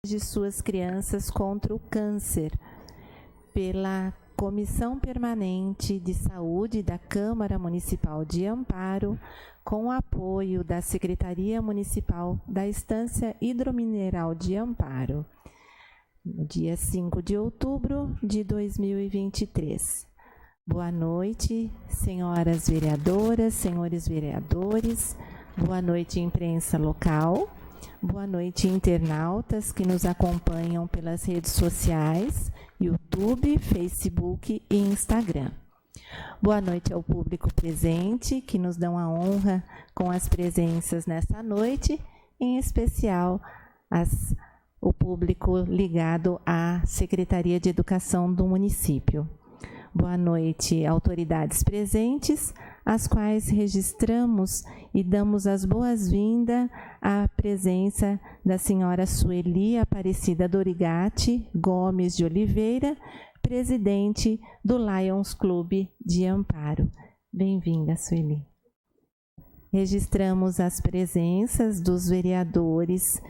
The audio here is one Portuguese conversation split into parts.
de suas crianças contra o câncer, pela Comissão Permanente de Saúde da Câmara Municipal de Amparo, com o apoio da Secretaria Municipal da Estância Hidromineral de Amparo, no dia 5 de outubro de 2023. Boa noite, senhoras vereadoras, senhores vereadores, boa noite, imprensa local. Boa noite, internautas que nos acompanham pelas redes sociais, YouTube, Facebook e Instagram. Boa noite ao público presente, que nos dão a honra com as presenças nesta noite, em especial o público ligado à Secretaria de Educação do município. Boa noite, autoridades presentes, as quais registramos e damos as boas-vindas à presença da senhora Sueli Aparecida Dorigatti Gomes de Oliveira, presidente do Lions Clube de Amparo. Bem-vinda, Sueli. Registramos as presenças dos vereadores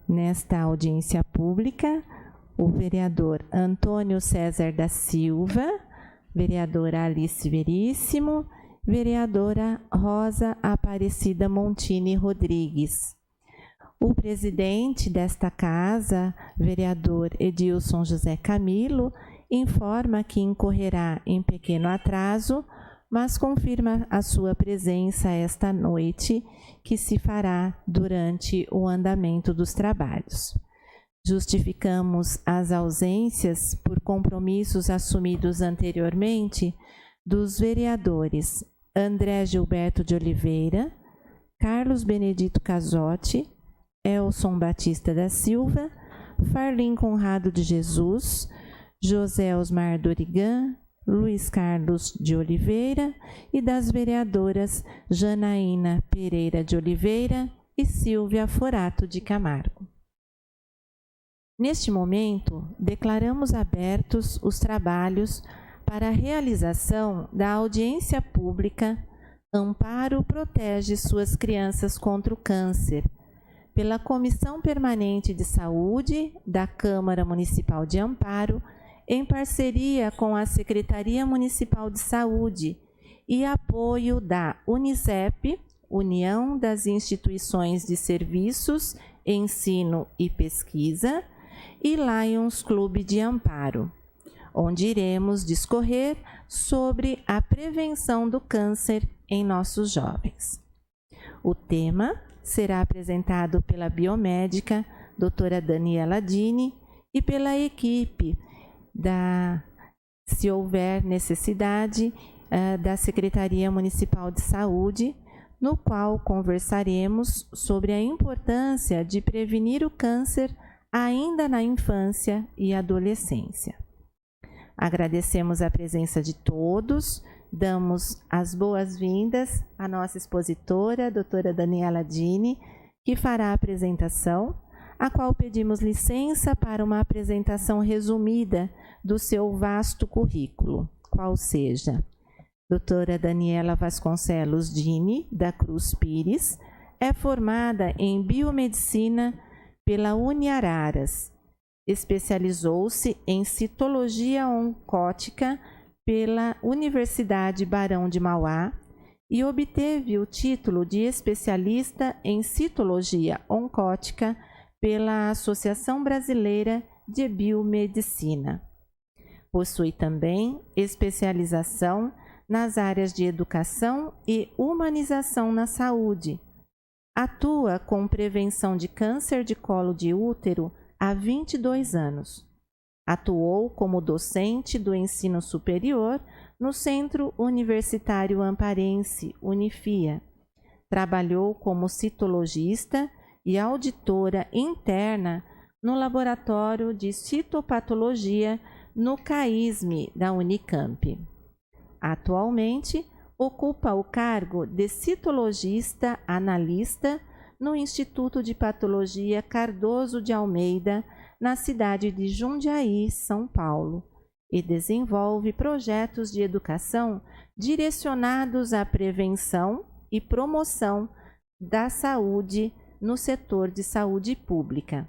nesta audiência pública, o vereador Antônio César da Silva, vereadora Alice Veríssimo, vereadora Rosa Aparecida Montini Rodrigues. O presidente desta casa, vereador Edilson José Camilo, informa que incorrerá em pequeno atraso, mas confirma a sua presença esta noite, que se fará durante o andamento dos trabalhos. Justificamos as ausências por compromissos assumidos anteriormente dos vereadores André Gilberto de Oliveira, Carlos Benedito Casotti, Elson Batista da Silva, Farlim Conrado de Jesus, José Osmar Dorigan, Luiz Carlos de Oliveira e das vereadoras Janaína Pereira de Oliveira e Silvia Forato de Camargo. Neste momento, declaramos abertos os trabalhos para a realização da audiência pública Amparo protege suas crianças contra o câncer, pela Comissão Permanente de Saúde da Câmara Municipal de Amparo, em parceria com a Secretaria Municipal de Saúde e apoio da Unicep, União das Instituições de Serviços, Ensino e Pesquisa, e Lions Clube de Amparo, onde iremos discorrer sobre a prevenção do câncer em nossos jovens. O tema será apresentado pela biomédica doutora Daniela Dini e pela equipe se houver necessidade, da Secretaria Municipal de Saúde, no qual conversaremos sobre a importância de prevenir o câncer ainda na infância e adolescência. Agradecemos a presença de todos, damos as boas-vindas à nossa expositora, a doutora Daniela Dini, que fará a apresentação, a qual pedimos licença para uma apresentação resumida do seu vasto currículo, qual seja: doutora Daniela Vasconcelos Dini, da Cruz Pires, é formada em biomedicina pela Uniararas, especializou-se em citologia oncótica pela Universidade Barão de Mauá e obteve o título de especialista em citologia oncótica pela Associação Brasileira de Biomedicina. Possui também especialização nas áreas de educação e humanização na saúde. Atua com prevenção de câncer de colo de útero há 22 anos. Atuou como docente do ensino superior no Centro Universitário Amparense, Unifia. Trabalhou como citologista e auditora interna no Laboratório de Citopatologia no CAISM da Unicamp. Atualmente, ocupa o cargo de citologista analista no Instituto de Patologia Cardoso de Almeida, na cidade de Jundiaí, São Paulo, e desenvolve projetos de educação direcionados à prevenção e promoção da saúde no setor de saúde pública.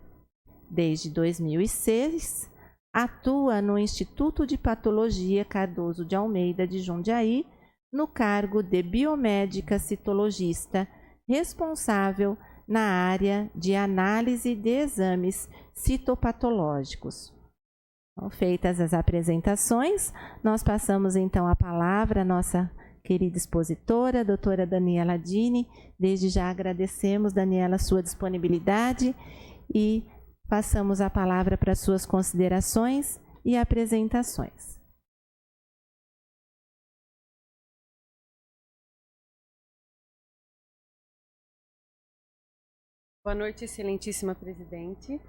Desde 2006, atua no Instituto de Patologia Cardoso de Almeida de Jundiaí, no cargo de biomédica citologista, responsável na área de análise de exames citopatológicos. Então, feitas as apresentações, nós passamos então a palavra à nossa querida expositora, a doutora Daniela Dini. Desde já agradecemos, Daniela, a sua disponibilidade e passamos a palavra para suas considerações e apresentações. Boa noite, excelentíssima presidente.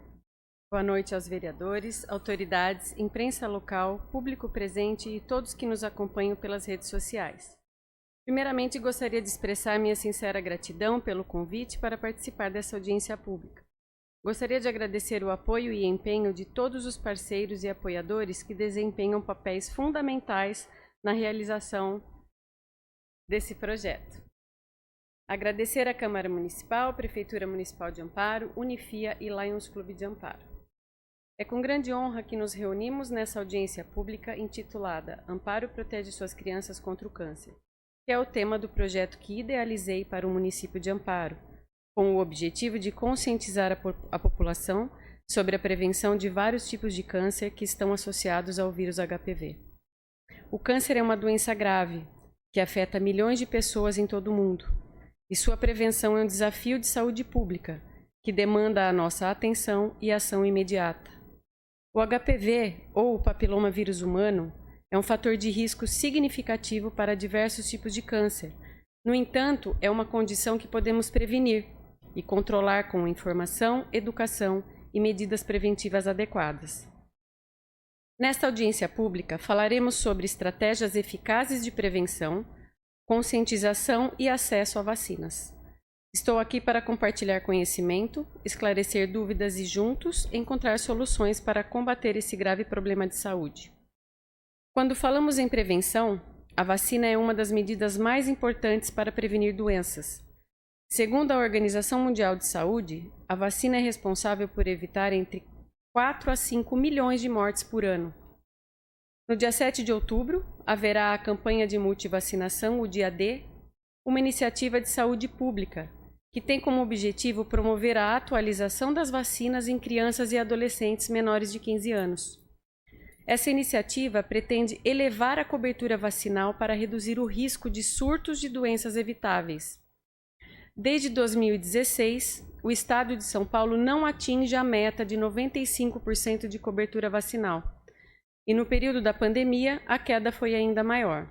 Boa noite aos vereadores, autoridades, imprensa local, público presente e todos que nos acompanham pelas redes sociais. Primeiramente, gostaria de expressar minha sincera gratidão pelo convite para participar dessa audiência pública. Gostaria de agradecer o apoio e empenho de todos os parceiros e apoiadores que desempenham papéis fundamentais na realização desse projeto. Agradecer à Câmara Municipal, Prefeitura Municipal de Amparo, Unifia e Lions Clube de Amparo. É com grande honra que nos reunimos nessa audiência pública intitulada Amparo protege suas crianças contra o câncer, que é o tema do projeto que idealizei para o município de Amparo, com o objetivo de conscientizar a população sobre a prevenção de vários tipos de câncer que estão associados ao vírus HPV. O câncer é uma doença grave, que afeta milhões de pessoas em todo o mundo, e sua prevenção é um desafio de saúde pública, que demanda a nossa atenção e ação imediata. O HPV, ou o papilomavírus humano, é um fator de risco significativo para diversos tipos de câncer. No entanto, é uma condição que podemos prevenir e controlar com informação, educação e medidas preventivas adequadas. Nesta audiência pública, falaremos sobre estratégias eficazes de prevenção, conscientização e acesso a vacinas. Estou aqui para compartilhar conhecimento, esclarecer dúvidas e juntos encontrar soluções para combater esse grave problema de saúde. Quando falamos em prevenção, a vacina é uma das medidas mais importantes para prevenir doenças. Segundo a Organização Mundial de Saúde, a vacina é responsável por evitar entre 4 a 5 milhões de mortes por ano. No dia 7 de outubro, haverá a campanha de multivacinação, o Dia D, uma iniciativa de saúde pública, que tem como objetivo promover a atualização das vacinas em crianças e adolescentes menores de 15 anos. Essa iniciativa pretende elevar a cobertura vacinal para reduzir o risco de surtos de doenças evitáveis. Desde 2016, o Estado de São Paulo não atinge a meta de 95% de cobertura vacinal. E no período da pandemia, a queda foi ainda maior.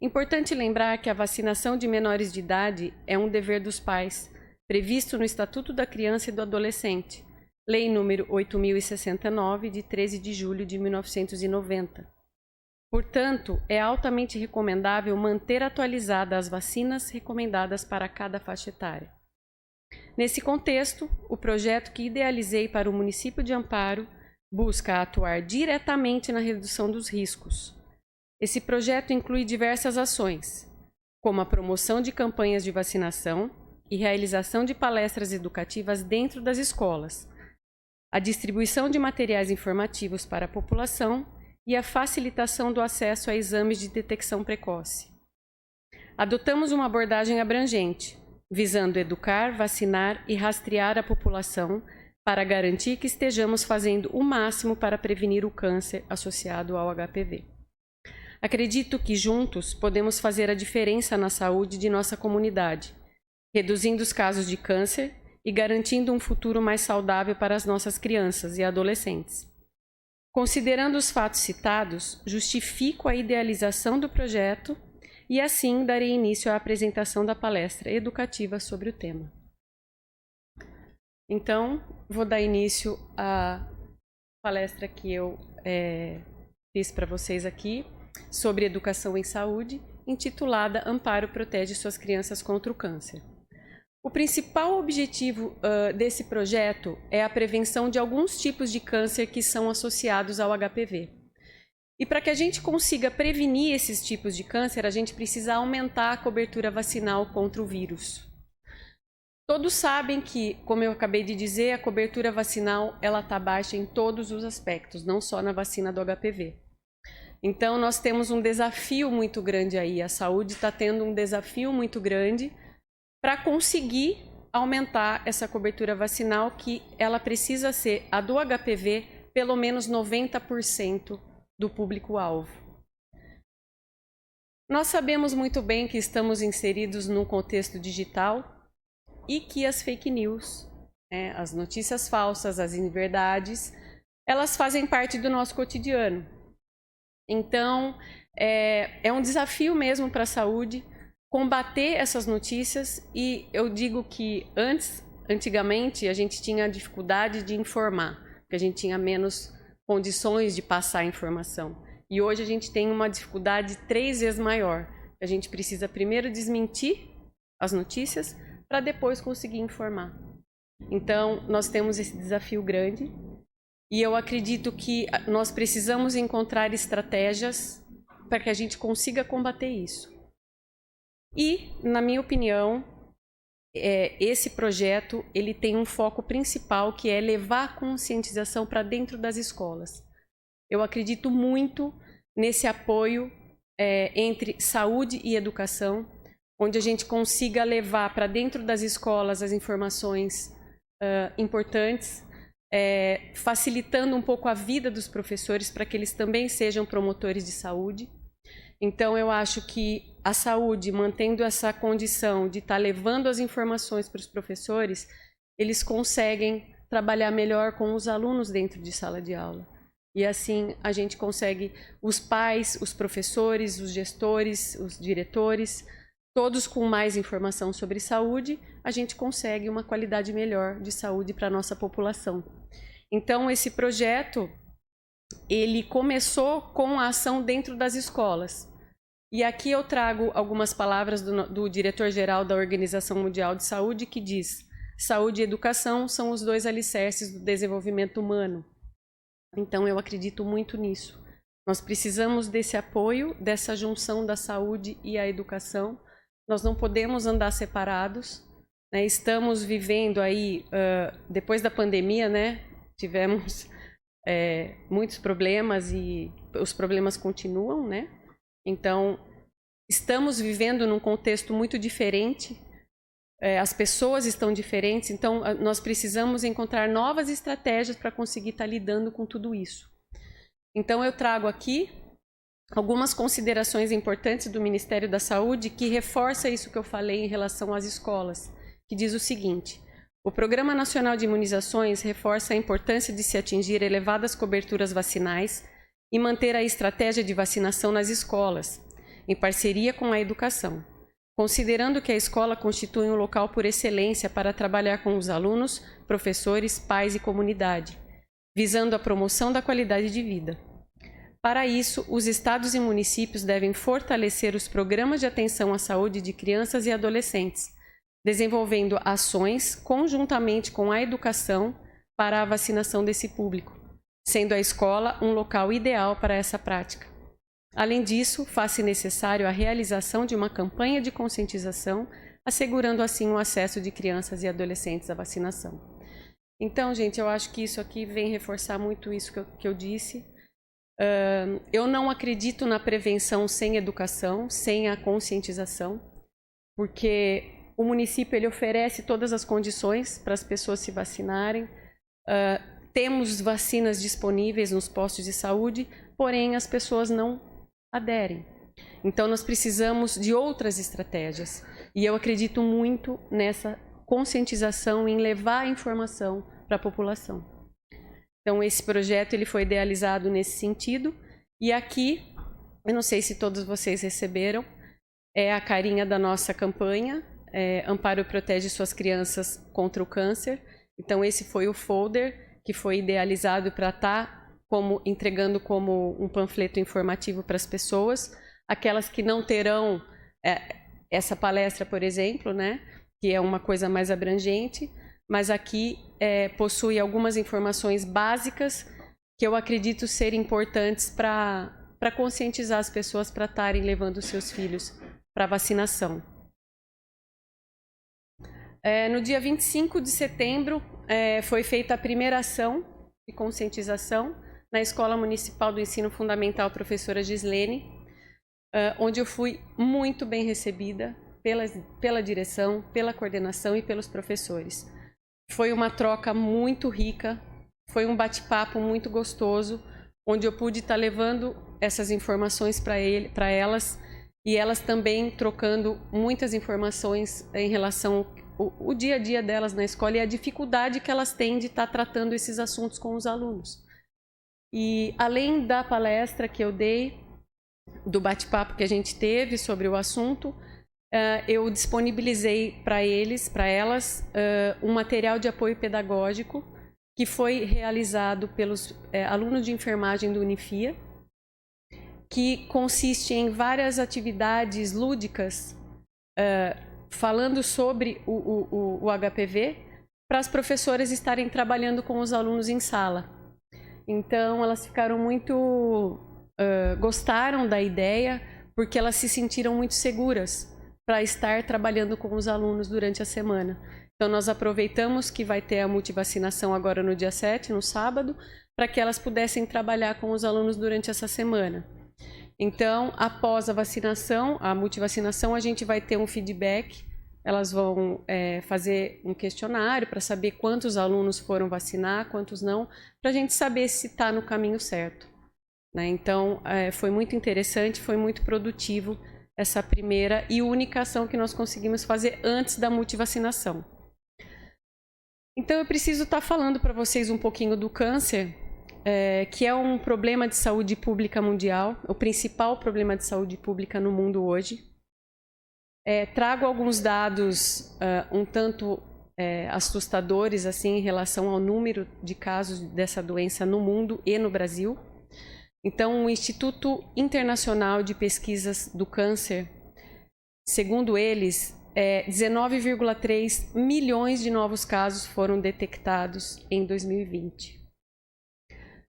Importante lembrar que a vacinação de menores de idade é um dever dos pais, previsto no Estatuto da Criança e do Adolescente, Lei número 8.069, de 13 de julho de 1990. Portanto, é altamente recomendável manter atualizadas as vacinas recomendadas para cada faixa etária. Nesse contexto, o projeto que idealizei para o município de Amparo busca atuar diretamente na redução dos riscos. Esse projeto inclui diversas ações, como a promoção de campanhas de vacinação e realização de palestras educativas dentro das escolas, a distribuição de materiais informativos para a população e a facilitação do acesso a exames de detecção precoce. Adotamos uma abordagem abrangente, visando educar, vacinar e rastrear a população para garantir que estejamos fazendo o máximo para prevenir o câncer associado ao HPV. Acredito que juntos podemos fazer a diferença na saúde de nossa comunidade, reduzindo os casos de câncer e garantindo um futuro mais saudável para as nossas crianças e adolescentes. Considerando os fatos citados, justifico a idealização do projeto e assim darei início à apresentação da palestra educativa sobre o tema. Então, vou dar início à palestra que eu fiz para vocês aqui sobre educação em saúde, intitulada Amparo protege suas crianças contra o câncer. O principal objetivo desse projeto é a prevenção de alguns tipos de câncer que são associados ao HPV. E para que a gente consiga prevenir esses tipos de câncer, a gente precisa aumentar a cobertura vacinal contra o vírus. Todos sabem que, como eu acabei de dizer, a cobertura vacinal ela está baixa em todos os aspectos, não só na vacina do HPV. Então, nós temos um desafio muito grande aí. A saúde está tendo um desafio muito grande para conseguir aumentar essa cobertura vacinal, que ela precisa ser, a do HPV, pelo menos 90% do público-alvo. Nós sabemos muito bem que estamos inseridos num contexto digital e que as fake news, as notícias falsas, as inverdades, elas fazem parte do nosso cotidiano. Então, é um desafio mesmo para a saúde combater essas notícias, e eu digo que antigamente a gente tinha dificuldade de informar, porque a gente tinha menos condições de passar a informação. E hoje a gente tem uma dificuldade 3 vezes maior. A gente precisa primeiro desmentir as notícias para depois conseguir informar. Então, nós temos esse desafio grande e eu acredito que nós precisamos encontrar estratégias para que a gente consiga combater isso. E, na minha opinião, esse projeto ele tem um foco principal, que é levar a conscientização para dentro das escolas. Eu acredito muito nesse apoio entre saúde e educação, onde a gente consiga levar para dentro das escolas as informações importantes, facilitando um pouco a vida dos professores para que eles também sejam promotores de saúde. Então, eu acho que a saúde, mantendo essa condição de estar levando as informações para os professores, eles conseguem trabalhar melhor com os alunos dentro de sala de aula. E assim a gente consegue, os pais, os professores, os gestores, os diretores, todos com mais informação sobre saúde, a gente consegue uma qualidade melhor de saúde para a nossa população. Então, esse projeto, ele começou com a ação dentro das escolas. E aqui eu trago algumas palavras do diretor-geral da Organização Mundial de Saúde, que diz: saúde e educação são os 2 alicerces do desenvolvimento humano. Então, eu acredito muito nisso. Nós precisamos desse apoio, dessa junção da saúde e a educação. Nós não podemos andar separados, né? Estamos vivendo aí, depois da pandemia, né? Tivemos muitos problemas e os problemas continuam, né? Então, estamos vivendo num contexto muito diferente, as pessoas estão diferentes, então nós precisamos encontrar novas estratégias para conseguir estar lidando com tudo isso. Então, eu trago aqui algumas considerações importantes do Ministério da Saúde que reforça isso que eu falei em relação às escolas, que diz o seguinte: o Programa Nacional de Imunizações reforça a importância de se atingir elevadas coberturas vacinais e manter a estratégia de vacinação nas escolas, em parceria com a educação, considerando que a escola constitui um local por excelência para trabalhar com os alunos, professores, pais e comunidade, visando a promoção da qualidade de vida. Para isso, os estados e municípios devem fortalecer os programas de atenção à saúde de crianças e adolescentes, desenvolvendo ações conjuntamente com a educação para a vacinação desse público, sendo a escola um local ideal para essa prática. Além disso, faz-se necessário a realização de uma campanha de conscientização, assegurando assim o acesso de crianças e adolescentes à vacinação. Então, gente, eu acho que isso aqui vem reforçar muito isso que eu disse. Eu não acredito na prevenção sem educação, sem a conscientização, porque o município ele oferece todas as condições para as pessoas se vacinarem. Temos vacinas disponíveis nos postos de saúde, porém as pessoas não aderem. Então, nós precisamos de outras estratégias. E eu acredito muito nessa conscientização, em levar a informação para a população. Então, esse projeto ele foi idealizado nesse sentido. E aqui, eu não sei se todos vocês receberam, é a carinha da nossa campanha, Amparo protege suas crianças contra o câncer. Então, esse foi o folder que foi idealizado para estar entregando como um panfleto informativo para as pessoas, aquelas que não terão essa palestra, por exemplo, né, que é uma coisa mais abrangente, mas aqui possui algumas informações básicas que eu acredito ser importantes para conscientizar as pessoas para estarem levando seus filhos para vacinação. No dia 25 de setembro, foi feita a primeira ação de conscientização na Escola Municipal do Ensino Fundamental Professora Gislene, onde eu fui muito bem recebida pela direção, pela coordenação e pelos professores. Foi uma troca muito rica, foi um bate-papo muito gostoso, onde eu pude estar levando essas informações para elas, e elas também trocando muitas informações em relação ao dia a dia delas na escola e a dificuldade que elas têm de estar tratando esses assuntos com os alunos. E além da palestra que eu dei, do bate-papo que a gente teve sobre o assunto, eu disponibilizei para elas, um material de apoio pedagógico que foi realizado pelos alunos de enfermagem do Unifia, que consiste em várias atividades lúdicas falando sobre o HPV, para as professoras estarem trabalhando com os alunos em sala. Então, elas ficaram muito... gostaram da ideia, porque elas se sentiram muito seguras para estar trabalhando com os alunos durante a semana. Então, nós aproveitamos que vai ter a multivacinação agora no dia 7, no sábado, para que elas pudessem trabalhar com os alunos durante essa semana. Então, após a vacinação, a multivacinação, a gente vai ter um feedback. Elas vão fazer um questionário para saber quantos alunos foram vacinar, quantos não, para a gente saber se está no caminho certo. Né? Então, foi muito interessante, foi muito produtivo essa primeira e única ação que nós conseguimos fazer antes da multivacinação. Então, eu preciso estar falando para vocês um pouquinho do câncer, que é um problema de saúde pública mundial, o principal problema de saúde pública no mundo hoje. Trago alguns dados um tanto assustadores assim, em relação ao número de casos dessa doença no mundo e no Brasil. Então, o Instituto Internacional de Pesquisas do Câncer, segundo eles, 19,3 milhões de novos casos foram detectados em 2020.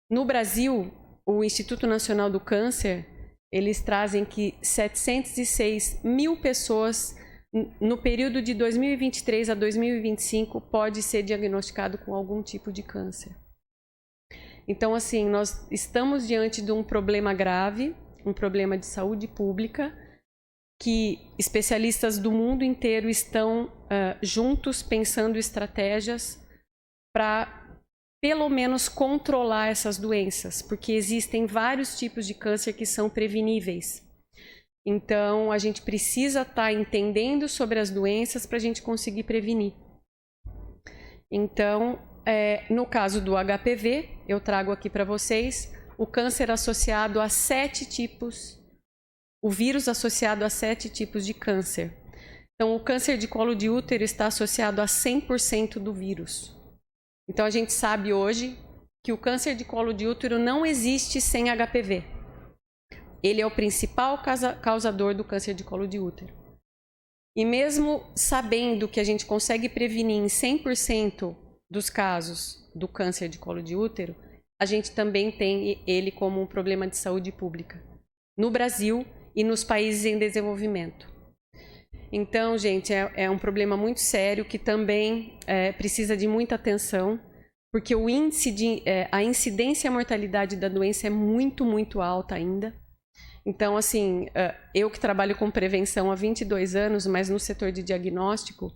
No Brasil, o Instituto Nacional do Câncer, eles trazem que 706 mil pessoas no período de 2023 a 2025 pode ser diagnosticado com algum tipo de câncer. Então, assim, nós estamos diante de um problema grave, um problema de saúde pública, que especialistas do mundo inteiro estão juntos pensando estratégias para pelo menos controlar essas doenças, porque existem vários tipos de câncer que são preveníveis. Então, a gente precisa estar entendendo sobre as doenças para a gente conseguir prevenir. Então, no caso do HPV, eu trago aqui para vocês o câncer associado a 7 tipos, o vírus associado a 7 tipos de câncer. Então, o câncer de colo de útero está associado a 100% do vírus. Então, a gente sabe hoje que o câncer de colo de útero não existe sem HPV. Ele é o principal causador do câncer de colo de útero. E mesmo sabendo que a gente consegue prevenir em 100% dos casos do câncer de colo de útero, a gente também tem ele como um problema de saúde pública, no Brasil e nos países em desenvolvimento. Então, gente, é um problema muito sério que também precisa de muita atenção, porque a incidência e a mortalidade da doença é muito, muito alta ainda. Então, assim, eu que trabalho com prevenção há 22 anos, mas no setor de diagnóstico,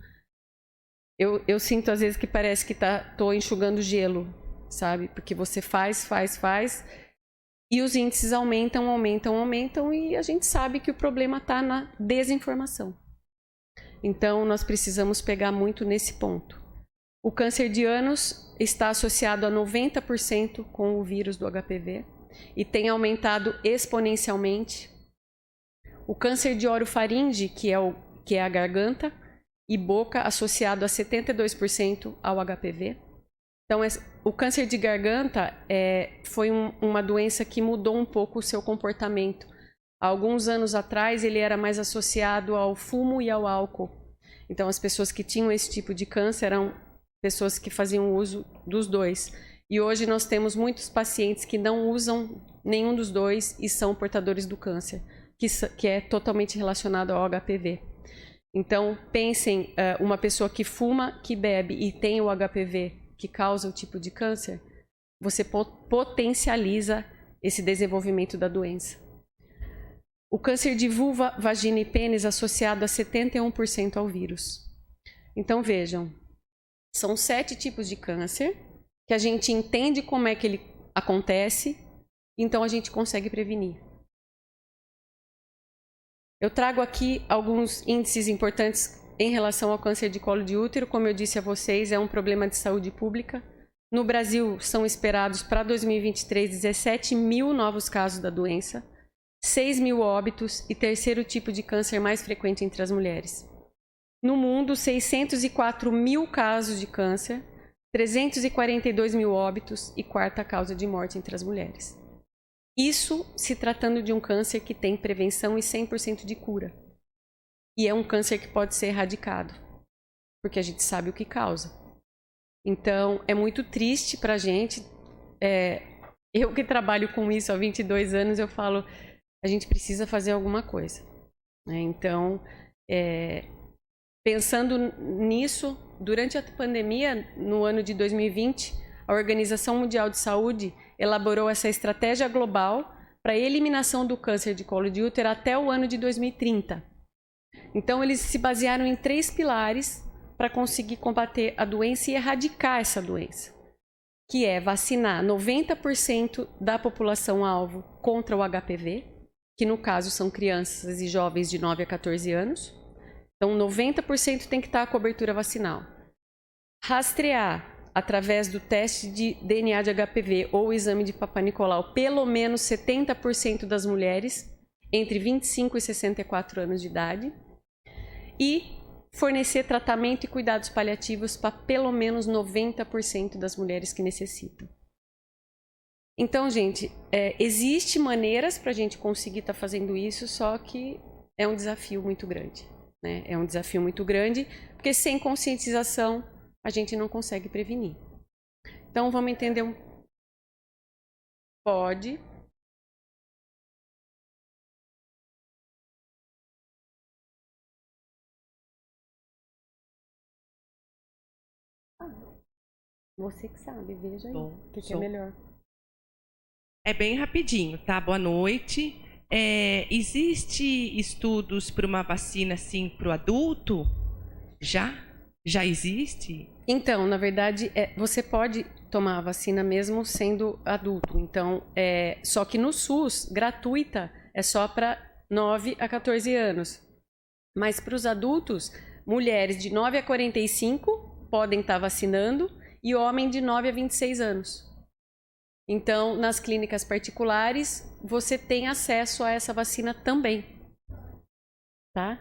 eu sinto às vezes que parece que estou enxugando gelo, sabe? Porque você faz, e os índices aumentam, e a gente sabe que o problema está na desinformação. Então, nós precisamos pegar muito nesse ponto. O câncer de ânus está associado a 90% com o vírus do HPV e tem aumentado exponencialmente. O câncer de orofaringe, que é a garganta, e boca, associado a 72% ao HPV. Então, o câncer de garganta foi uma doença que mudou um pouco o seu comportamento. Há alguns anos atrás, ele era mais associado ao fumo e ao álcool. Então, as pessoas que tinham esse tipo de câncer eram pessoas que faziam uso dos dois. E hoje nós temos muitos pacientes que não usam nenhum dos dois e são portadores do câncer, que é totalmente relacionado ao HPV. Então, pensem, uma pessoa que fuma, que bebe e tem o HPV que causa o tipo de câncer, você potencializa esse desenvolvimento da doença. O câncer de vulva, vagina e pênis associado a 71% ao vírus. Então, vejam, são 7 tipos de câncer que a gente entende como é que ele acontece, então a gente consegue prevenir. Eu trago aqui alguns índices importantes em relação ao câncer de colo de útero. Como eu disse a vocês, é um problema de saúde pública. No Brasil, são esperados para 2023 17 mil novos casos da doença, 6 mil óbitos e terceiro tipo de câncer mais frequente entre as mulheres. No mundo, 604 mil casos de câncer, 342 mil óbitos e quarta causa de morte entre as mulheres. Isso se tratando de um câncer que tem prevenção e 100% de cura. E é um câncer que pode ser erradicado, porque a gente sabe o que causa. Então, é muito triste para a gente. Eu que trabalho com isso há 22 anos, eu falo, a gente precisa fazer alguma coisa. Então, pensando nisso, durante a pandemia, no ano de 2020, a Organização Mundial de Saúde elaborou essa estratégia global para a eliminação do câncer de colo de útero até o ano de 2030. Então, eles se basearam em 3 pilares para conseguir combater a doença e erradicar essa doença, que é vacinar 90% da população-alvo contra o HPV, que no caso são crianças e jovens de 9 a 14 anos. Então, 90% tem que estar a cobertura vacinal. Rastrear, através do teste de DNA de HPV ou o exame de Papa Nicolau, pelo menos 70% das mulheres entre 25 e 64 anos de idade. E fornecer tratamento e cuidados paliativos para pelo menos 90% das mulheres que necessitam. Então, gente, existem maneiras para a gente conseguir estar fazendo isso, só que é um desafio muito grande. Né? É um desafio muito grande, porque sem conscientização a gente não consegue prevenir. Então, vamos entender um... Pode. Você que sabe, veja aí o que é melhor. É bem rapidinho, tá? Boa noite. Existe estudos para uma vacina assim para o adulto? Já existe? Então, na verdade, você pode tomar a vacina mesmo sendo adulto. Então, só que no SUS, gratuita, é só para 9 a 14 anos. Mas para os adultos, mulheres de 9 a 45 podem estar vacinando e homem de 9 a 26 anos. Então, nas clínicas particulares, você tem acesso a essa vacina também. Tá?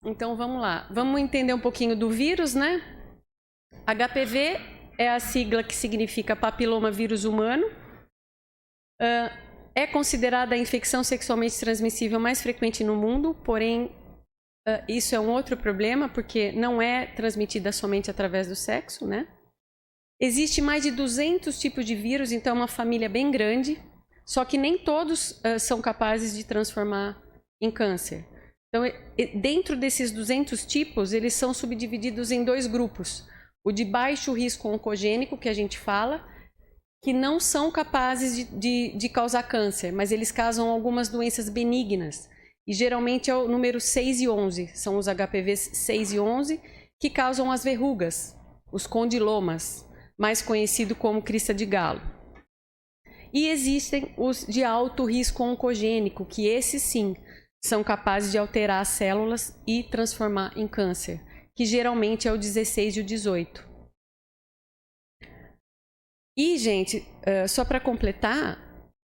Então, vamos lá. Vamos entender um pouquinho do vírus, né? HPV é a sigla que significa papiloma vírus humano. É considerada a infecção sexualmente transmissível mais frequente no mundo, porém, isso é um outro problema, porque não é transmitida somente através do sexo, né? Existe mais de 200 tipos de vírus, então é uma família bem grande, só que nem todos são capazes de transformar em câncer. Então, dentro desses 200 tipos, eles são subdivididos em 2 grupos. O de baixo risco oncogênico, que a gente fala, que não são capazes de causar câncer, mas eles causam algumas doenças benignas. E geralmente é o número 6 e 11, são os HPVs 6 e 11, que causam as verrugas, os condilomas, mais conhecido como crista de galo. E existem os de alto risco oncogênico, que esses sim são capazes de alterar as células e transformar em câncer, que geralmente é o 16 e o 18. E, gente, só para completar,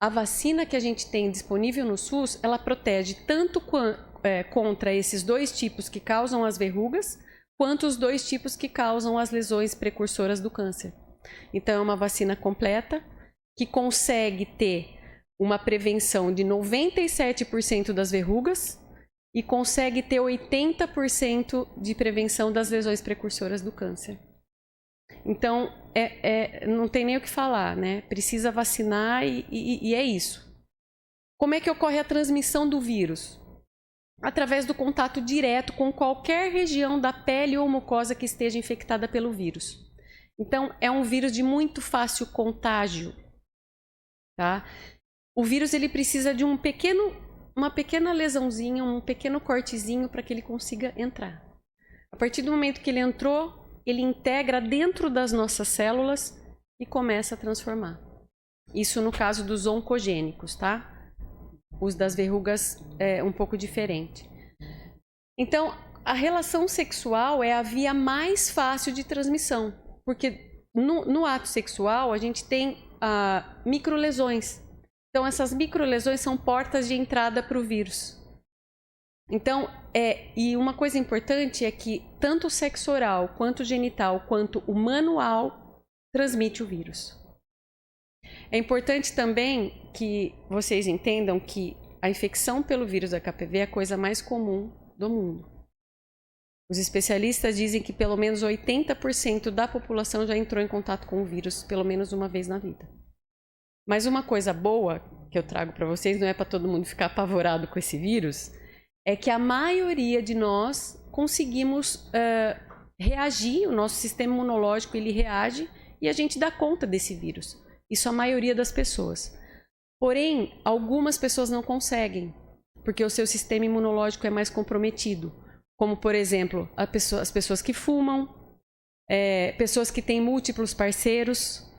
a vacina que a gente tem disponível no SUS, ela protege tanto contra esses 2 tipos que causam as verrugas, quanto os 2 tipos que causam as lesões precursoras do câncer. Então, é uma vacina completa que consegue ter uma prevenção de 97% das verrugas e consegue ter 80% de prevenção das lesões precursoras do câncer. Então, não tem nem o que falar, né? Precisa vacinar e é isso. Como é que ocorre a transmissão do vírus? através do contato direto com qualquer região da pele ou mucosa que esteja infectada pelo vírus. Então, é um vírus de muito fácil contágio, tá? O vírus ele precisa de uma pequena lesãozinha, um pequeno cortezinho para que ele consiga entrar. A partir do momento que ele entrou, ele integra dentro das nossas células e começa a transformar. Isso no caso dos oncogênicos, tá? Os das verrugas é um pouco diferente. Então, a relação sexual é a via mais fácil de transmissão, porque no ato sexual a gente tem microlesões. Então, essas microlesões são portas de entrada para o vírus. Então, e uma coisa importante é que tanto o sexo oral, quanto o genital, quanto o manual transmite o vírus. É importante também que vocês entendam que a infecção pelo vírus HPV é a coisa mais comum do mundo. Os especialistas dizem que pelo menos 80% da população já entrou em contato com o vírus pelo menos uma vez na vida. Mas uma coisa boa que eu trago para vocês, não é para todo mundo ficar apavorado com esse vírus, é que a maioria de nós conseguimos reagir, o nosso sistema imunológico ele reage e a gente dá conta desse vírus. Isso a maioria das pessoas. Porém, algumas pessoas não conseguem, porque o seu sistema imunológico é mais comprometido. Como, por exemplo, as pessoas que fumam, pessoas que têm múltiplos parceiros,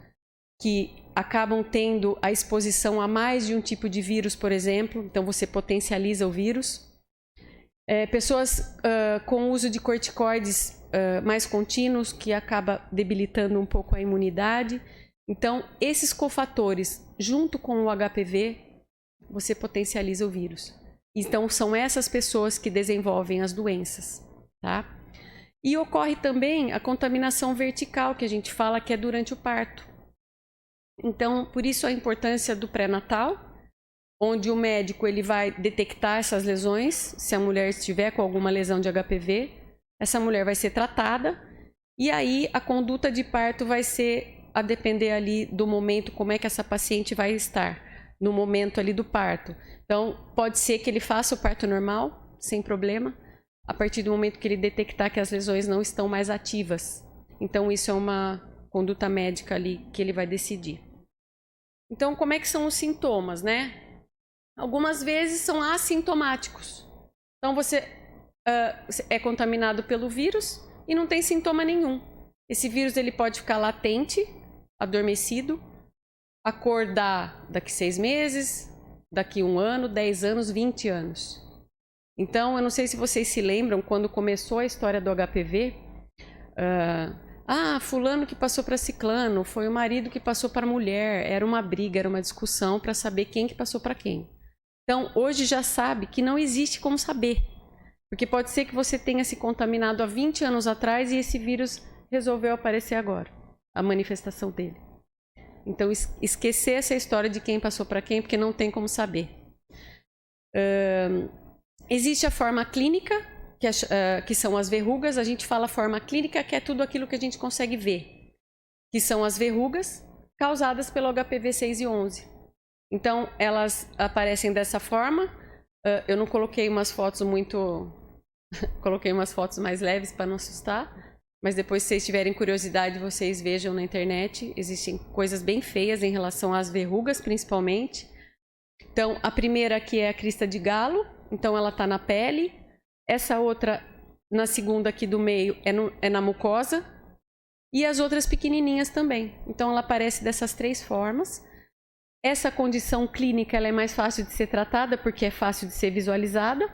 que acabam tendo a exposição a mais de um tipo de vírus, por exemplo, então você potencializa o vírus. Pessoas com uso de corticoides mais contínuos, que acaba debilitando um pouco a imunidade. Então, esses cofatores, junto com o HPV, você potencializa o vírus. Então, são essas pessoas que desenvolvem as doenças, tá? E ocorre também a contaminação vertical, que a gente fala que é durante o parto. Então, por isso a importância do pré-natal, onde o médico ele vai detectar essas lesões. Se a mulher estiver com alguma lesão de HPV, essa mulher vai ser tratada e aí a conduta de parto vai ser a depender ali do momento, como é que essa paciente vai estar no momento ali do parto. Então, pode ser que ele faça o parto normal, sem problema, a partir do momento que ele detectar que as lesões não estão mais ativas. Então, isso é uma conduta médica ali que ele vai decidir. Então, como é que são os sintomas, né? Algumas vezes são assintomáticos. Então, você é contaminado pelo vírus e não tem sintoma nenhum. Esse vírus ele pode ficar latente, adormecido, acordar daqui 6 meses, daqui 1 ano, 10 anos, 20 anos. Então, eu não sei se vocês se lembram, quando começou a história do HPV, fulano que passou para ciclano, foi o marido que passou para a mulher, era uma briga, era uma discussão para saber quem que passou para quem. Então, hoje já sabe que não existe como saber, porque pode ser que você tenha se contaminado há 20 anos atrás e esse vírus resolveu aparecer agora, a manifestação dele. Então, esquecer essa história de quem passou para quem, porque não tem como saber. Existe a forma clínica, que são as verrugas. A gente fala forma clínica, que é tudo aquilo que a gente consegue ver, que são as verrugas causadas pelo HPV 6 e 11. Então, elas aparecem dessa forma. Eu não coloquei umas fotos muito... coloquei umas fotos mais leves para não assustar. Mas depois, se vocês tiverem curiosidade, vocês vejam na internet. Existem coisas bem feias em relação às verrugas, principalmente. Então, a primeira aqui é a crista de galo. Então, ela está na pele. Essa outra, na segunda aqui do meio, é na mucosa. E as outras pequenininhas também. Então, ela aparece dessas 3 formas. Essa condição clínica ela é mais fácil de ser tratada, porque é fácil de ser visualizada.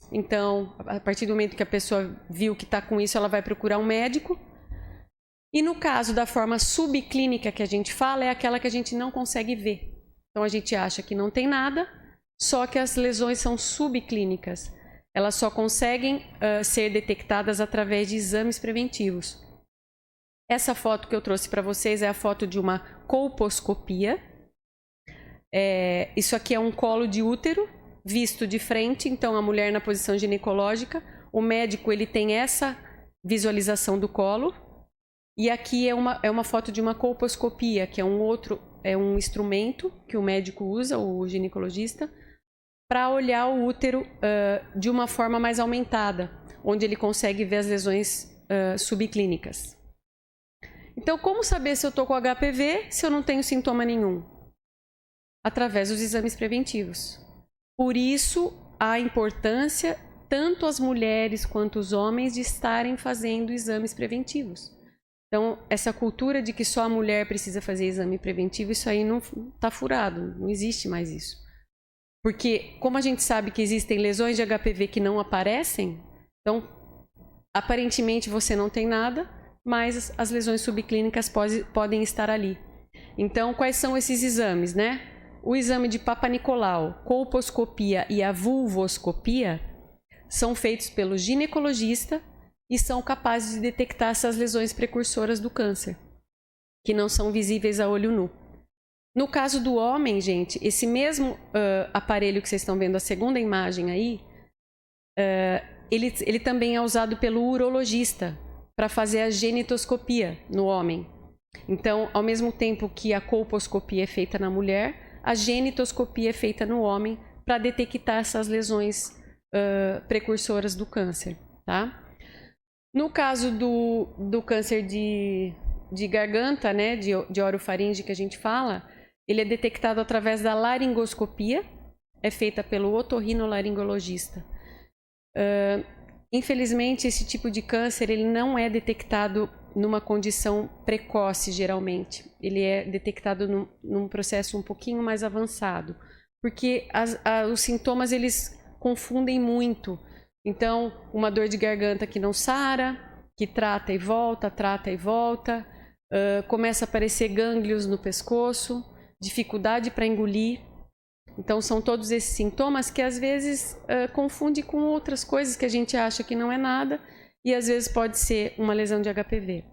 Então, a partir do momento que a pessoa viu que está com isso, ela vai procurar um médico. E no caso da forma subclínica que a gente fala, é aquela que a gente não consegue ver. Então, a gente acha que não tem nada, só que as lesões são subclínicas. Elas só conseguem ser detectadas através de exames preventivos. Essa foto que eu trouxe para vocês é a foto de uma colposcopia. Isso aqui é um colo de útero visto de frente, então a mulher na posição ginecológica, o médico ele tem essa visualização do colo, e aqui é uma foto de uma colposcopia, que é um instrumento que o médico usa, o ginecologista, para olhar o útero de uma forma mais aumentada, onde ele consegue ver as lesões subclínicas. Então, como saber se eu estou com HPV se eu não tenho sintoma nenhum? Através dos exames preventivos. Por isso, a importância, tanto as mulheres quanto os homens, de estarem fazendo exames preventivos. Então, essa cultura de que só a mulher precisa fazer exame preventivo, isso aí não está furado, não existe mais isso. Porque, como a gente sabe que existem lesões de HPV que não aparecem, então, aparentemente você não tem nada, mas as lesões subclínicas podem estar ali. Então, quais são esses exames, né? O exame de Papa Nicolau, colposcopia e a vulvoscopia são feitos pelo ginecologista e são capazes de detectar essas lesões precursoras do câncer, que não são visíveis a olho nu. No caso do homem, gente, esse mesmo aparelho que vocês estão vendo, a segunda imagem aí, ele também é usado pelo urologista para fazer a genitoscopia no homem. Então, ao mesmo tempo que a colposcopia é feita na mulher, a genitoscopia é feita no homem para detectar essas lesões precursoras do câncer, tá? No caso do câncer de garganta, né, de orofaringe que a gente fala, ele é detectado através da laringoscopia, é feita pelo otorrinolaringologista. Infelizmente, esse tipo de câncer ele não é detectado numa condição precoce, geralmente. Ele é detectado num processo um pouquinho mais avançado, porque os sintomas eles confundem muito. Então, uma dor de garganta que não sara, que trata e volta, começa a aparecer gânglios no pescoço, dificuldade para engolir. Então, são todos esses sintomas que às vezes confundem com outras coisas que a gente acha que não é nada e às vezes pode ser uma lesão de HPV.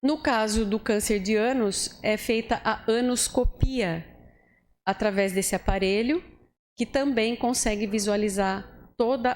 No caso do câncer de ânus, é feita a anoscopia através desse aparelho, que também consegue visualizar todo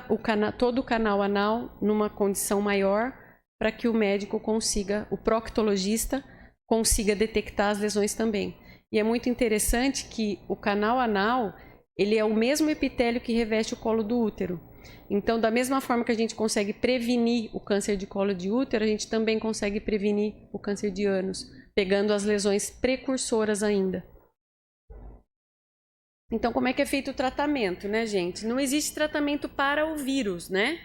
o canal anal numa condição maior, para que o médico consiga, o proctologista, consiga detectar as lesões também. E é muito interessante que o canal anal, ele é o mesmo epitélio que reveste o colo do útero. Então, da mesma forma que a gente consegue prevenir o câncer de colo de útero, a gente também consegue prevenir o câncer de ânus, pegando as lesões precursoras ainda. Então, como é que é feito o tratamento, né, gente? Não existe tratamento para o vírus, né?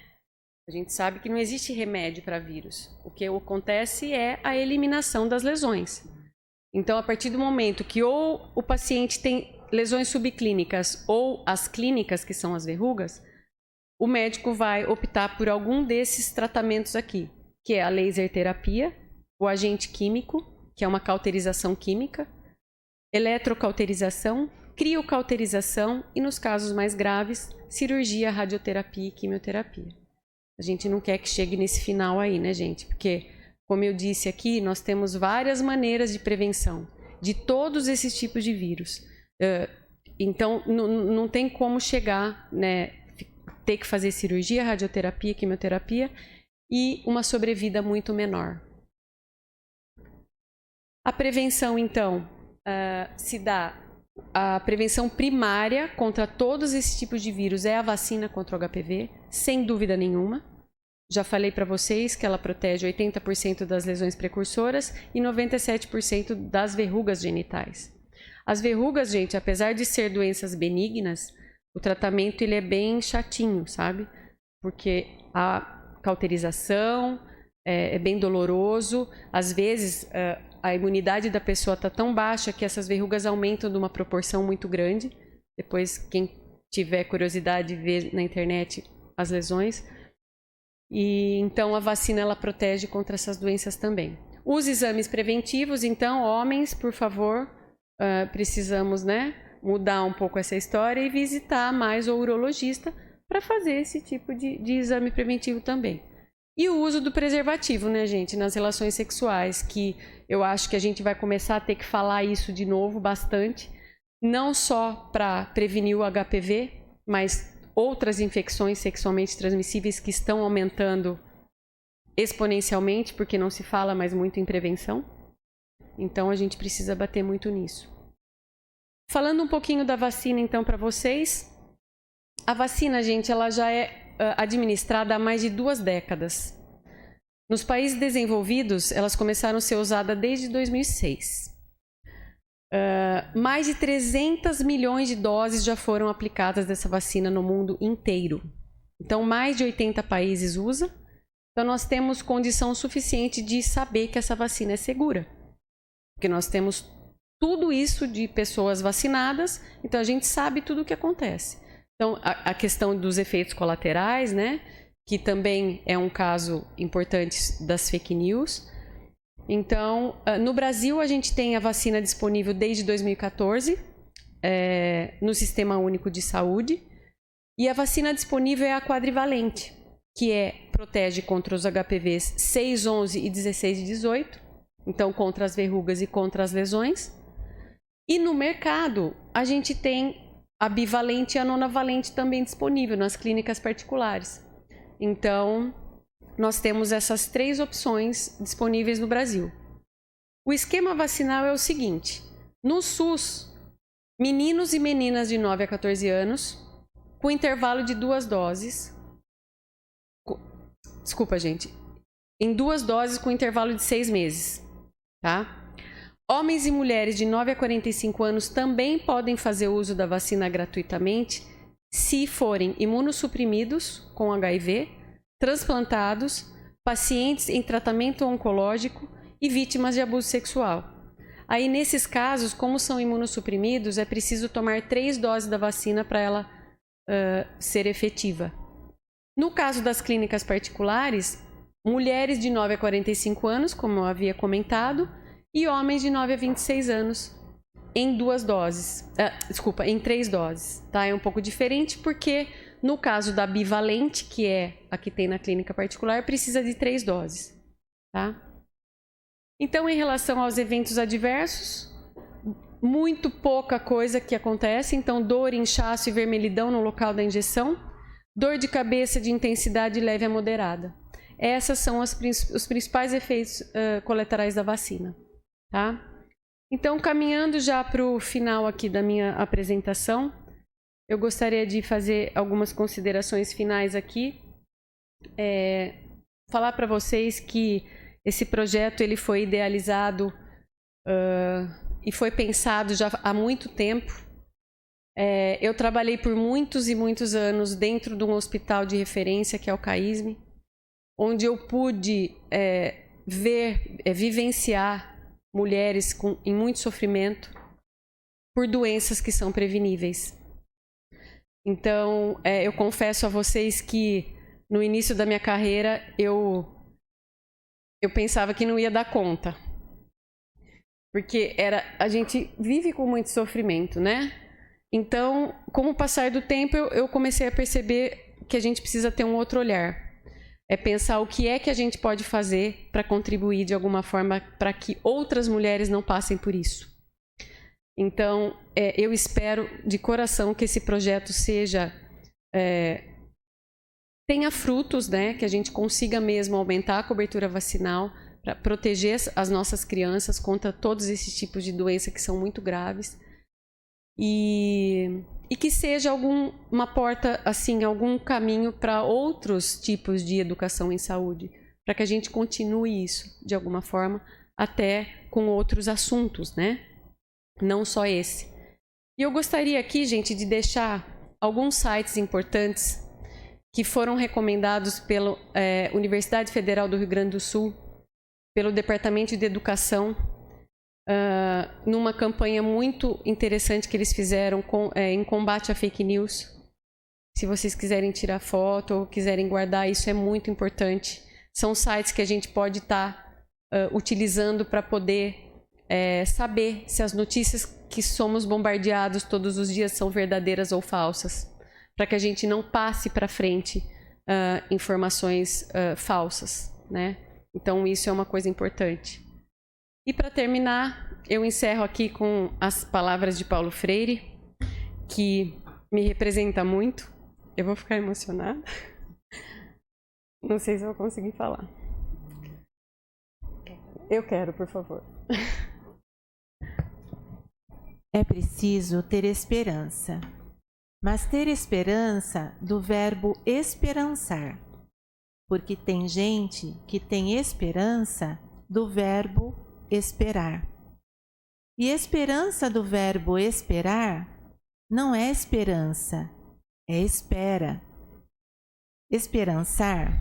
A gente sabe que não existe remédio para vírus. O que acontece é a eliminação das lesões. Então, a partir do momento que ou o paciente tem lesões subclínicas ou as clínicas, que são as verrugas, o médico vai optar por algum desses tratamentos aqui, que é a laser terapia, o agente químico, que é uma cauterização química, eletrocauterização, criocauterização e, nos casos mais graves, cirurgia, radioterapia e quimioterapia. A gente não quer que chegue nesse final aí, né, gente? Porque, como eu disse aqui, nós temos várias maneiras de prevenção de todos esses tipos de vírus. Então, não tem como chegar, né, ter que fazer cirurgia, radioterapia, quimioterapia e uma sobrevida muito menor. A prevenção, então, se dá. A prevenção primária contra todos esses tipos de vírus é a vacina contra o HPV, sem dúvida nenhuma. Já falei para vocês que ela protege 80% das lesões precursoras e 97% das verrugas genitais. As verrugas, gente, apesar de ser doenças benignas, o tratamento ele é bem chatinho, sabe? Porque a cauterização é bem doloroso. Às vezes, a imunidade da pessoa está tão baixa que essas verrugas aumentam de uma proporção muito grande. Depois, quem tiver curiosidade, vê na internet as lesões. E então, a vacina ela protege contra essas doenças também. Os exames preventivos, então, homens, por favor, precisamos, né, mudar um pouco essa história e visitar mais o urologista para fazer esse tipo de exame preventivo também. E o uso do preservativo, né, gente, nas relações sexuais, que eu acho que a gente vai começar a ter que falar isso de novo bastante, não só para prevenir o HPV, mas outras infecções sexualmente transmissíveis que estão aumentando exponencialmente, porque não se fala mais muito em prevenção. Então, a gente precisa bater muito nisso. Falando um pouquinho da vacina, então, para vocês, a vacina, gente, ela já é administrada há mais de 2 décadas. Nos países desenvolvidos, elas começaram a ser usadas desde 2006. Mais de 300 milhões de doses já foram aplicadas dessa vacina no mundo inteiro. Então, mais de 80 países usam. Então, nós temos condição suficiente de saber que essa vacina é segura. Porque nós temos tudo isso de pessoas vacinadas, então a gente sabe tudo o que acontece. Então, a questão dos efeitos colaterais, né, que também é um caso importante das fake news. Então, no Brasil, a gente tem a vacina disponível desde 2014, no Sistema Único de Saúde. E a vacina disponível é a quadrivalente, que protege contra os HPVs 6, 11 e 16 e 18, então contra as verrugas e contra as lesões. E no mercado, a gente tem a bivalente e a nonavalente também disponível nas clínicas particulares. Então, nós temos essas 3 opções disponíveis no Brasil. O esquema vacinal é o seguinte: no SUS, meninos e meninas de 9 a 14 anos, com intervalo de 2 doses. Desculpa, gente. Em 2 doses com intervalo de 6 meses. Tá? Homens e mulheres de 9 a 45 anos também podem fazer uso da vacina gratuitamente se forem imunossuprimidos com HIV, transplantados, pacientes em tratamento oncológico e vítimas de abuso sexual. Aí, nesses casos, como são imunossuprimidos, é preciso tomar 3 doses da vacina para ela ser efetiva. No caso das clínicas particulares, mulheres de 9 a 45 anos, como eu havia comentado, e homens de 9 a 26 anos em 2 doses. Em 3 doses. Tá? É um pouco diferente porque no caso da bivalente, que é a que tem na clínica particular, precisa de 3 doses. Tá? Então, em relação aos eventos adversos, muito pouca coisa que acontece. Então, dor, inchaço e vermelhidão no local da injeção. Dor de cabeça de intensidade leve a moderada. Essas são os principais efeitos colaterais da vacina. Tá? Então, caminhando já para o final aqui da minha apresentação, eu gostaria de fazer algumas considerações finais aqui. Falar para vocês que esse projeto ele foi idealizado e foi pensado já há muito tempo. Eu trabalhei por muitos e muitos anos dentro de um hospital de referência, que é o CAISM, onde eu pude vivenciar mulheres em muito sofrimento por doenças que são preveníveis. Então, eu confesso a vocês que no início da minha carreira eu pensava que não ia dar conta. Porque a gente vive com muito sofrimento, né? Então, com o passar do tempo, eu comecei a perceber que a gente precisa ter um outro olhar. É pensar o que é que a gente pode fazer para contribuir de alguma forma para que outras mulheres não passem por isso. Então, eu espero de coração que esse projeto tenha frutos, né? Que a gente consiga mesmo aumentar a cobertura vacinal para proteger as nossas crianças contra todos esses tipos de doença que são muito graves. E que seja uma porta, assim, algum caminho para outros tipos de educação em saúde, para que a gente continue isso, de alguma forma, até com outros assuntos, né? Não só esse. E eu gostaria aqui, gente, de deixar alguns sites importantes que foram recomendados pela Universidade Federal do Rio Grande do Sul, pelo Departamento de Educação, numa campanha muito interessante que eles fizeram em combate à fake news. Se vocês quiserem tirar foto ou quiserem guardar, isso é muito importante. São sites que a gente pode estar utilizando para poder saber se as notícias que somos bombardeados todos os dias são verdadeiras ou falsas, para que a gente não passe para frente informações falsas, né? Então, isso é uma coisa importante. E para terminar, eu encerro aqui com as palavras de Paulo Freire, que me representa muito. Eu vou ficar emocionada. Não sei se eu vou conseguir falar. Eu quero, por favor. É preciso ter esperança. mas ter esperança do verbo esperançar, porque tem gente que tem esperança do verbo esperar. E esperança do verbo esperar não é esperança, é espera. Esperançar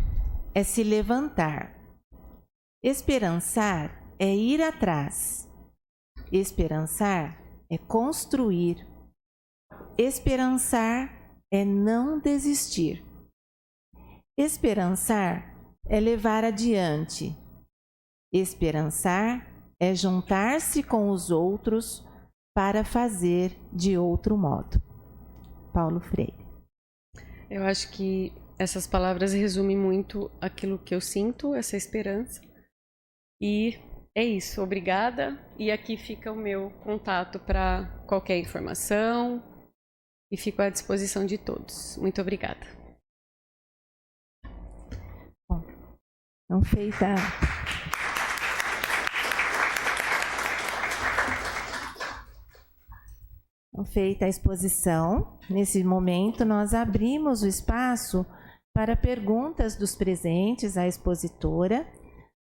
é se levantar. Esperançar é ir atrás. Esperançar é construir. Esperançar é não desistir. Esperançar é levar adiante. Esperançar é juntar-se com os outros para fazer de outro modo. Paulo Freire. Eu acho que essas palavras resumem muito aquilo que eu sinto, essa esperança. E é isso, obrigada. E aqui fica o meu contato para qualquer informação e fico à disposição de todos. Muito obrigada. Bom, então feita a exposição, nesse momento nós abrimos o espaço para perguntas dos presentes à expositora,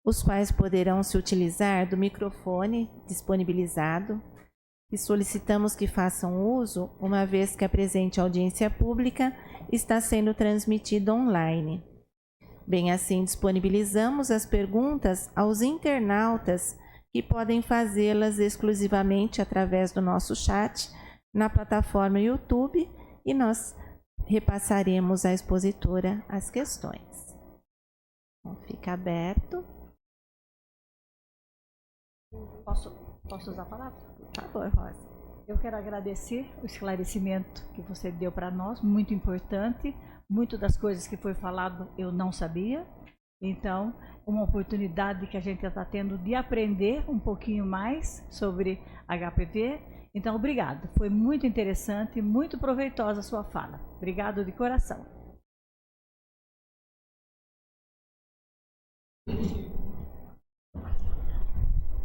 os quais poderão se utilizar do microfone disponibilizado e solicitamos que façam uso, uma vez que a presente audiência pública está sendo transmitida online. Bem assim, disponibilizamos as perguntas aos internautas que podem fazê-las exclusivamente através do nosso chat na plataforma YouTube e nós repassaremos à expositora as questões. Então, fica aberto. Posso usar a palavra? Por favor, Rosa. Eu quero agradecer o esclarecimento que você deu para nós, muito importante. Muito das coisas que foi falado eu não sabia. Então, uma oportunidade que a gente está tendo de aprender um pouquinho mais sobre HPV. Então, obrigado. Foi muito interessante, muito proveitosa a sua fala. Obrigado de coração.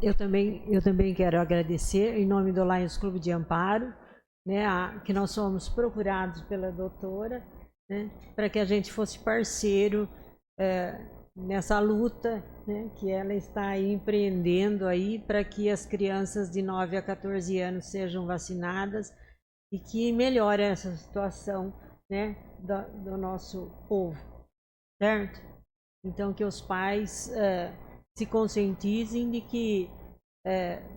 Eu também quero agradecer, em nome do Lions Clube de Amparo, né, que nós fomos procurados pela doutora, né, para que a gente fosse parceiro nessa luta, né, que ela está aí empreendendo aí para que as crianças de 9 a 14 anos sejam vacinadas e que melhore essa situação, né, do nosso povo, certo? Então, que os pais se conscientizem de que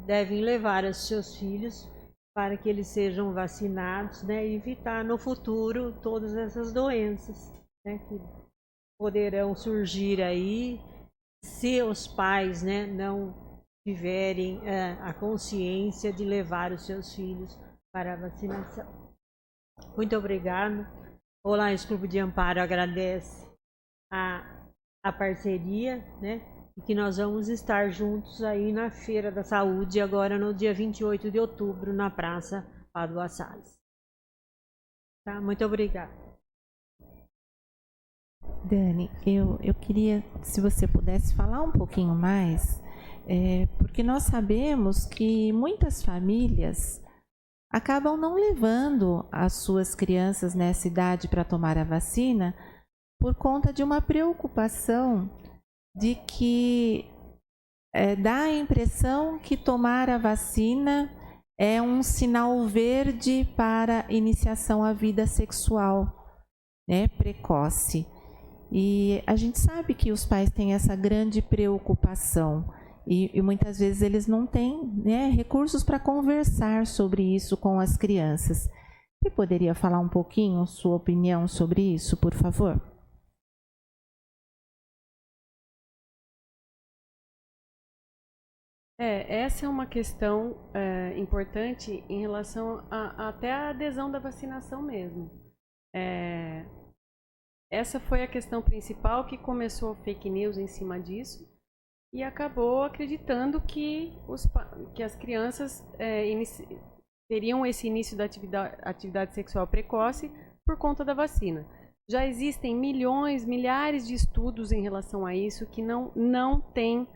devem levar os seus filhos para que eles sejam vacinados, né, e evitar no futuro todas essas doenças, né, que poderão surgir aí se os pais, né, não tiverem a consciência de levar os seus filhos para a vacinação. Muito obrigado. O Lions Clube de Amparo agradece a parceria, né, e que nós vamos estar juntos aí na Feira da Saúde, agora no dia 28 de outubro, na Praça Padua Salles. Tá? Muito obrigada. Dani, eu queria, se você pudesse falar um pouquinho mais, porque nós sabemos que muitas famílias acabam não levando as suas crianças nessa idade para tomar a vacina por conta de uma preocupação de que dá a impressão que tomar a vacina é um sinal verde para iniciação à vida sexual, né, precoce. E a gente sabe que os pais têm essa grande preocupação e muitas vezes eles não têm, né, recursos para conversar sobre isso com as crianças. Você poderia falar um pouquinho sua opinião sobre isso, por favor? Essa é uma questão importante em relação até a adesão da vacinação mesmo. Essa foi a questão principal que começou fake news em cima disso e acabou acreditando que as crianças teriam esse início da atividade sexual precoce por conta da vacina. Já existem milhares de estudos em relação a isso que não têm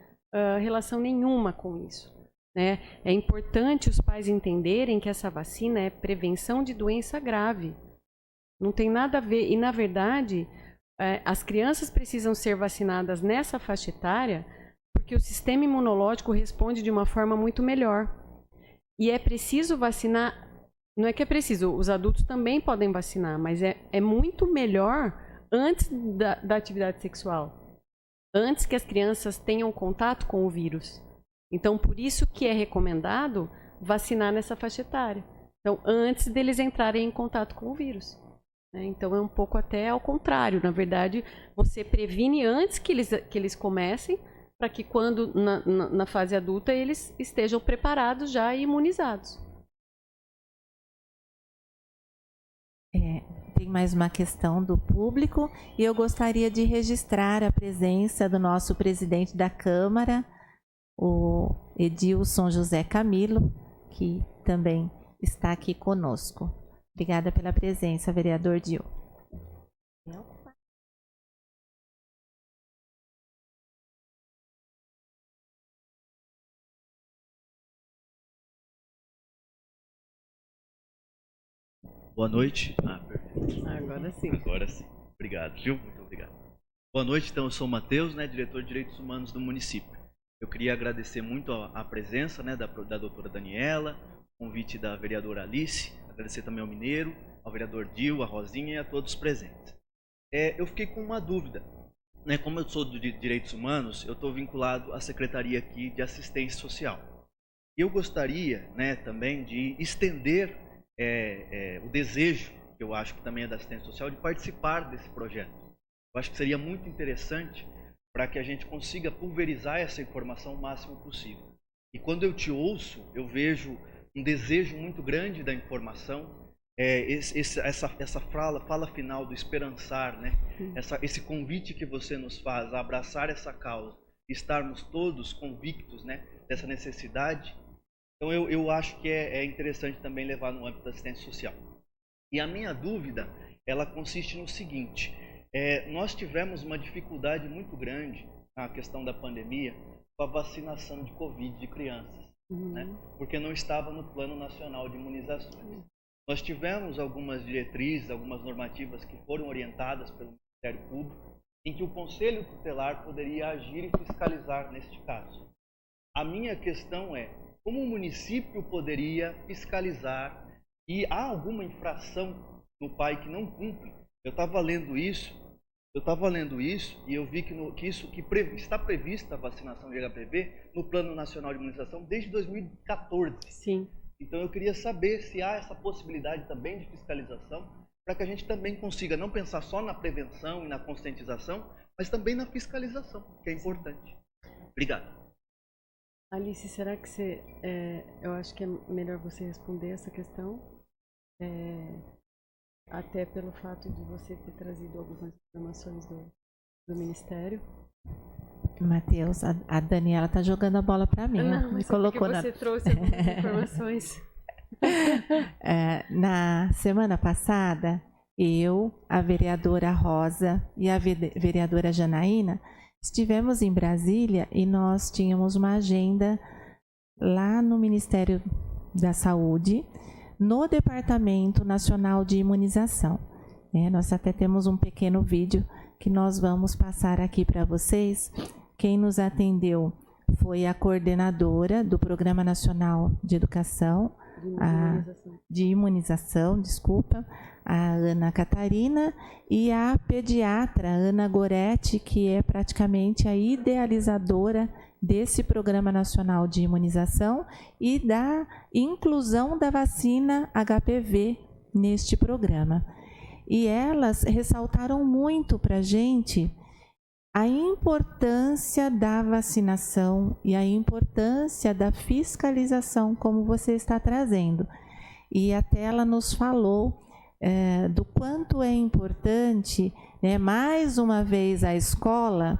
relação nenhuma com isso, né? É importante os pais entenderem que essa vacina é prevenção de doença grave. Não tem nada a ver. E, na verdade, as crianças precisam ser vacinadas nessa faixa etária porque o sistema imunológico responde de uma forma muito melhor. E é preciso vacinar, não é que é preciso, os adultos também podem vacinar, mas é muito melhor antes da atividade sexual, antes que as crianças tenham contato com o vírus. Então, por isso que é recomendado vacinar nessa faixa etária. Então, antes deles entrarem em contato com o vírus. Então, é um pouco até ao contrário. Na verdade, você previne antes que eles comecem, para que quando na fase adulta eles estejam preparados já e imunizados. Tem mais uma questão do público e eu gostaria de registrar a presença do nosso presidente da Câmara, o Edilson José Camilo, que também está aqui conosco. Obrigada pela presença, vereador Dio. Boa noite. Perfeito. Agora sim. Agora sim. Obrigado, viu? Muito obrigado. Boa noite, então eu sou o Matheus, diretor de Direitos Humanos do município. Eu queria agradecer muito a presença da doutora Daniela, o convite da vereadora Alice, agradecer também ao Mineiro, ao vereador Dio, a Rosinha e a todos presentes. Eu fiquei com uma dúvida. Como eu sou de Direitos Humanos, eu estou vinculado à Secretaria aqui de Assistência Social. Eu gostaria também de estender o desejo, que eu acho que também é da assistência social, de participar desse projeto. Eu acho que seria muito interessante para que a gente consiga pulverizar essa informação o máximo possível. E quando eu te ouço, eu vejo um desejo muito grande da informação, essa fala final do esperançar, esse convite que você nos faz a abraçar essa causa, estarmos todos convictos dessa necessidade. Então eu acho que é interessante também levar no âmbito da assistência social. E a minha dúvida, ela consiste no seguinte: nós tivemos uma dificuldade muito grande na questão da pandemia com a vacinação de Covid de crianças, porque não estava no Plano Nacional de Imunizações. Nós tivemos algumas diretrizes, algumas normativas que foram orientadas pelo Ministério Público, em que o Conselho Tutelar poderia agir e fiscalizar neste caso. A minha questão é: como o município poderia fiscalizar e há alguma infração no pai que não cumpre? Eu estava lendo isso e eu vi que está prevista a vacinação de HPV no Plano Nacional de Imunização desde 2014. Sim. Então eu queria saber se há essa possibilidade também de fiscalização, para que a gente também consiga não pensar só na prevenção e na conscientização, mas também na fiscalização, que é importante. Obrigado. Alice, será que eu acho que é melhor você responder essa questão? Até pelo fato de você ter trazido algumas informações do Ministério. Matheus, a Daniela está jogando a bola para mim. Não, mas colocou você trouxe algumas informações. Na semana passada, eu, a vereadora Rosa e a vereadora Janaína estivemos em Brasília e nós tínhamos uma agenda lá no Ministério da Saúde, no Departamento Nacional de Imunização. Nós até temos um pequeno vídeo que nós vamos passar aqui para vocês. Quem nos atendeu foi a coordenadora do Programa Nacional de Educação, de Imunização, a Ana Catarina, e a pediatra Ana Goretti, que é praticamente a idealizadora desse Programa Nacional de Imunização e da inclusão da vacina HPV neste programa. E elas ressaltaram muito para a gente a importância da vacinação e a importância da fiscalização, como você está trazendo. E até ela nos falou do quanto é importante, mais uma vez, a escola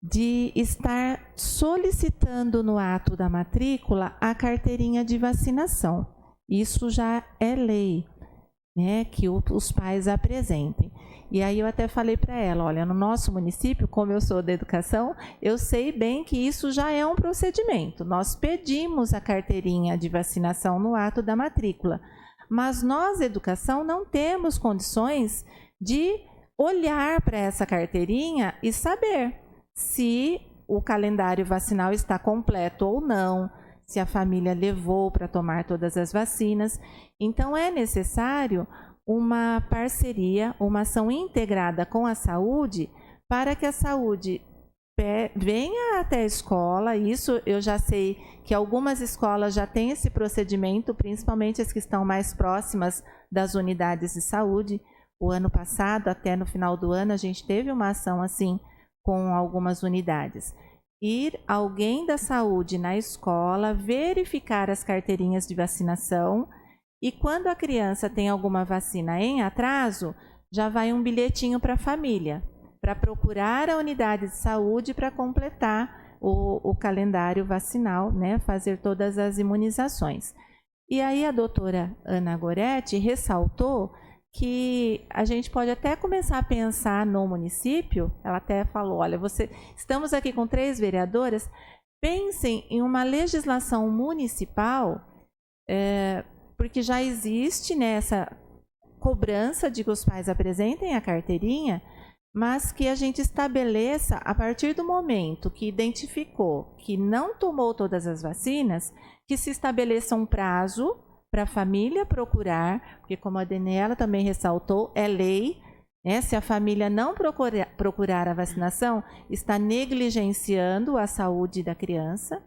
de estar solicitando no ato da matrícula a carteirinha de vacinação. Isso já é lei, que os pais apresentem. E aí eu até falei para ela, olha, no nosso município, como eu sou da educação, eu sei bem que isso já é um procedimento. Nós pedimos a carteirinha de vacinação no ato da matrícula. Mas nós, educação, não temos condições de olhar para essa carteirinha e saber se o calendário vacinal está completo ou não, se a família levou para tomar todas as vacinas. Então, é necessário uma parceria, uma ação integrada com a saúde, para que a saúde venha até a escola. Isso eu já sei que algumas escolas já têm esse procedimento, principalmente as que estão mais próximas das unidades de saúde. O ano passado, até no final do ano, a gente teve uma ação assim com algumas unidades. Ir alguém da saúde na escola, verificar as carteirinhas de vacinação, e quando a criança tem alguma vacina em atraso, já vai um bilhetinho para a família, para procurar a unidade de saúde para completar o calendário vacinal, né, fazer todas as imunizações. E aí a doutora Ana Goretti ressaltou que a gente pode até começar a pensar no município. Ela até falou, olha, estamos aqui com 3 vereadoras, pensem em uma legislação municipal, porque já existe, né, essa cobrança de que os pais apresentem a carteirinha, mas que a gente estabeleça, a partir do momento que identificou que não tomou todas as vacinas, que se estabeleça um prazo para a família procurar, porque como a Daniela também ressaltou, é lei, né? Se a família não procurar a vacinação, está negligenciando a saúde da criança.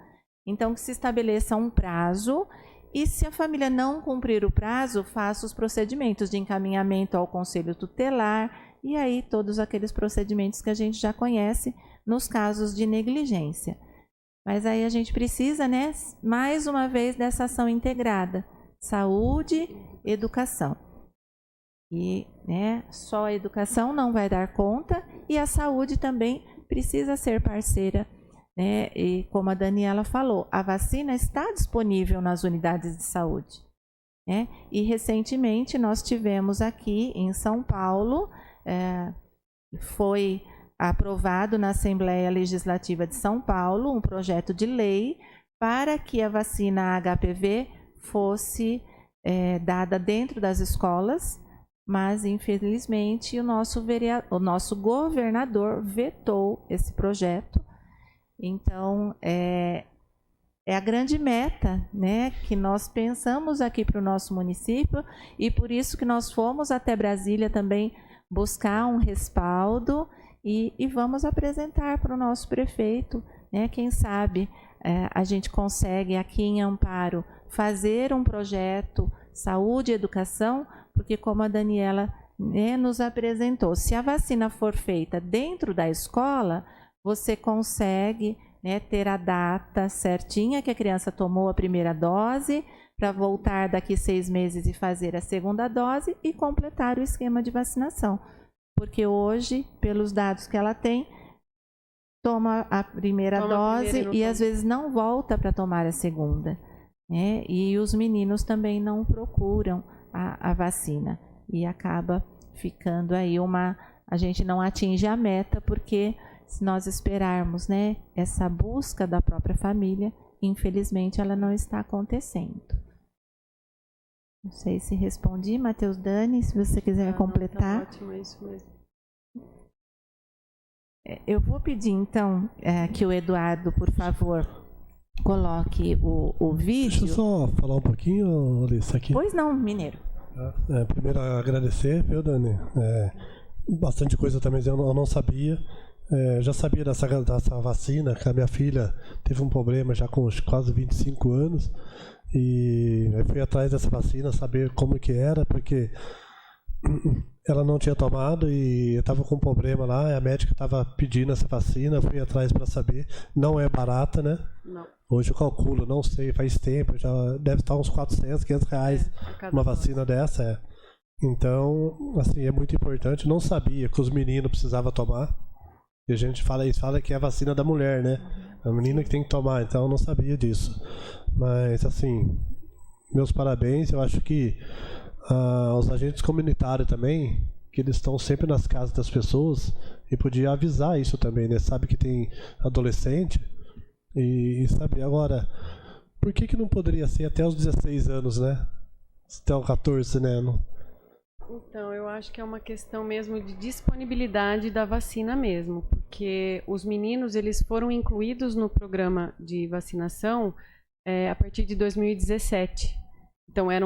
Então, que se estabeleça um prazo, e se a família não cumprir o prazo, faça os procedimentos de encaminhamento ao conselho tutelar, e aí todos aqueles procedimentos que a gente já conhece nos casos de negligência. Mas aí a gente precisa, né, mais uma vez, dessa ação integrada. Saúde, educação. E, né, só a educação não vai dar conta, e a saúde também precisa ser parceira, né? E como a Daniela falou, a vacina está disponível nas unidades de saúde, né? E recentemente nós tivemos aqui em São Paulo, foi aprovado na Assembleia Legislativa de São Paulo um projeto de lei para que a vacina HPV fosse dada dentro das escolas, mas infelizmente o nosso governador vetou esse projeto. Então, é a grande meta, né, que nós pensamos aqui para o nosso município, e por isso que nós fomos até Brasília também buscar um respaldo, e vamos apresentar para o nosso prefeito, né, quem sabe a gente consegue aqui em Amparo fazer um projeto saúde e educação, porque como a Daniela, né, nos apresentou, se a vacina for feita dentro da escola, você consegue, né, ter a data certinha que a criança tomou a primeira dose, para voltar daqui 6 meses e fazer a segunda dose e completar o esquema de vacinação. Porque hoje, pelos dados que ela tem, toma a primeira dose e às vezes não volta para tomar a segunda, né? E os meninos também não procuram a vacina. E acaba ficando aí a gente não atinge a meta, porque se nós esperarmos, né, essa busca da própria família, infelizmente ela não está acontecendo. Não sei se respondi, Matheus, Dani, se você quiser completar. Tá ótimo, é isso mesmo. Eu vou pedir, então, que o Eduardo, por favor, coloque o vídeo. Deixa eu só falar um pouquinho, Alice, aqui. Pois não, Mineiro. Primeiro, agradecer, viu, Dani? Bastante coisa também eu não sabia. Já sabia dessa vacina, que a minha filha teve um problema já com quase 25 anos. E eu fui atrás dessa vacina, saber como que era, porque ela não tinha tomado e eu estava com um problema lá, e a médica estava pedindo essa vacina, eu fui atrás para saber. Não é barata, né? Não. Hoje eu calculo, não sei, faz tempo, já deve estar uns 400, 500 reais uma vacina dessa. Então, assim, é muito importante. Não sabia que os meninos precisavam tomar. E a gente fala que é a vacina da mulher, né? A menina que tem que tomar, então eu não sabia disso. Mas, assim, meus parabéns. Eu acho que os agentes comunitários também, que eles estão sempre nas casas das pessoas, e podia avisar isso também, né? Sabe que tem adolescente, e sabe, agora, por que não poderia ser até os 16 anos, né? até o 14, né? Então, eu acho que é uma questão mesmo de disponibilidade da vacina mesmo, porque os meninos eles foram incluídos no programa de vacinação a partir de 2017. Então, era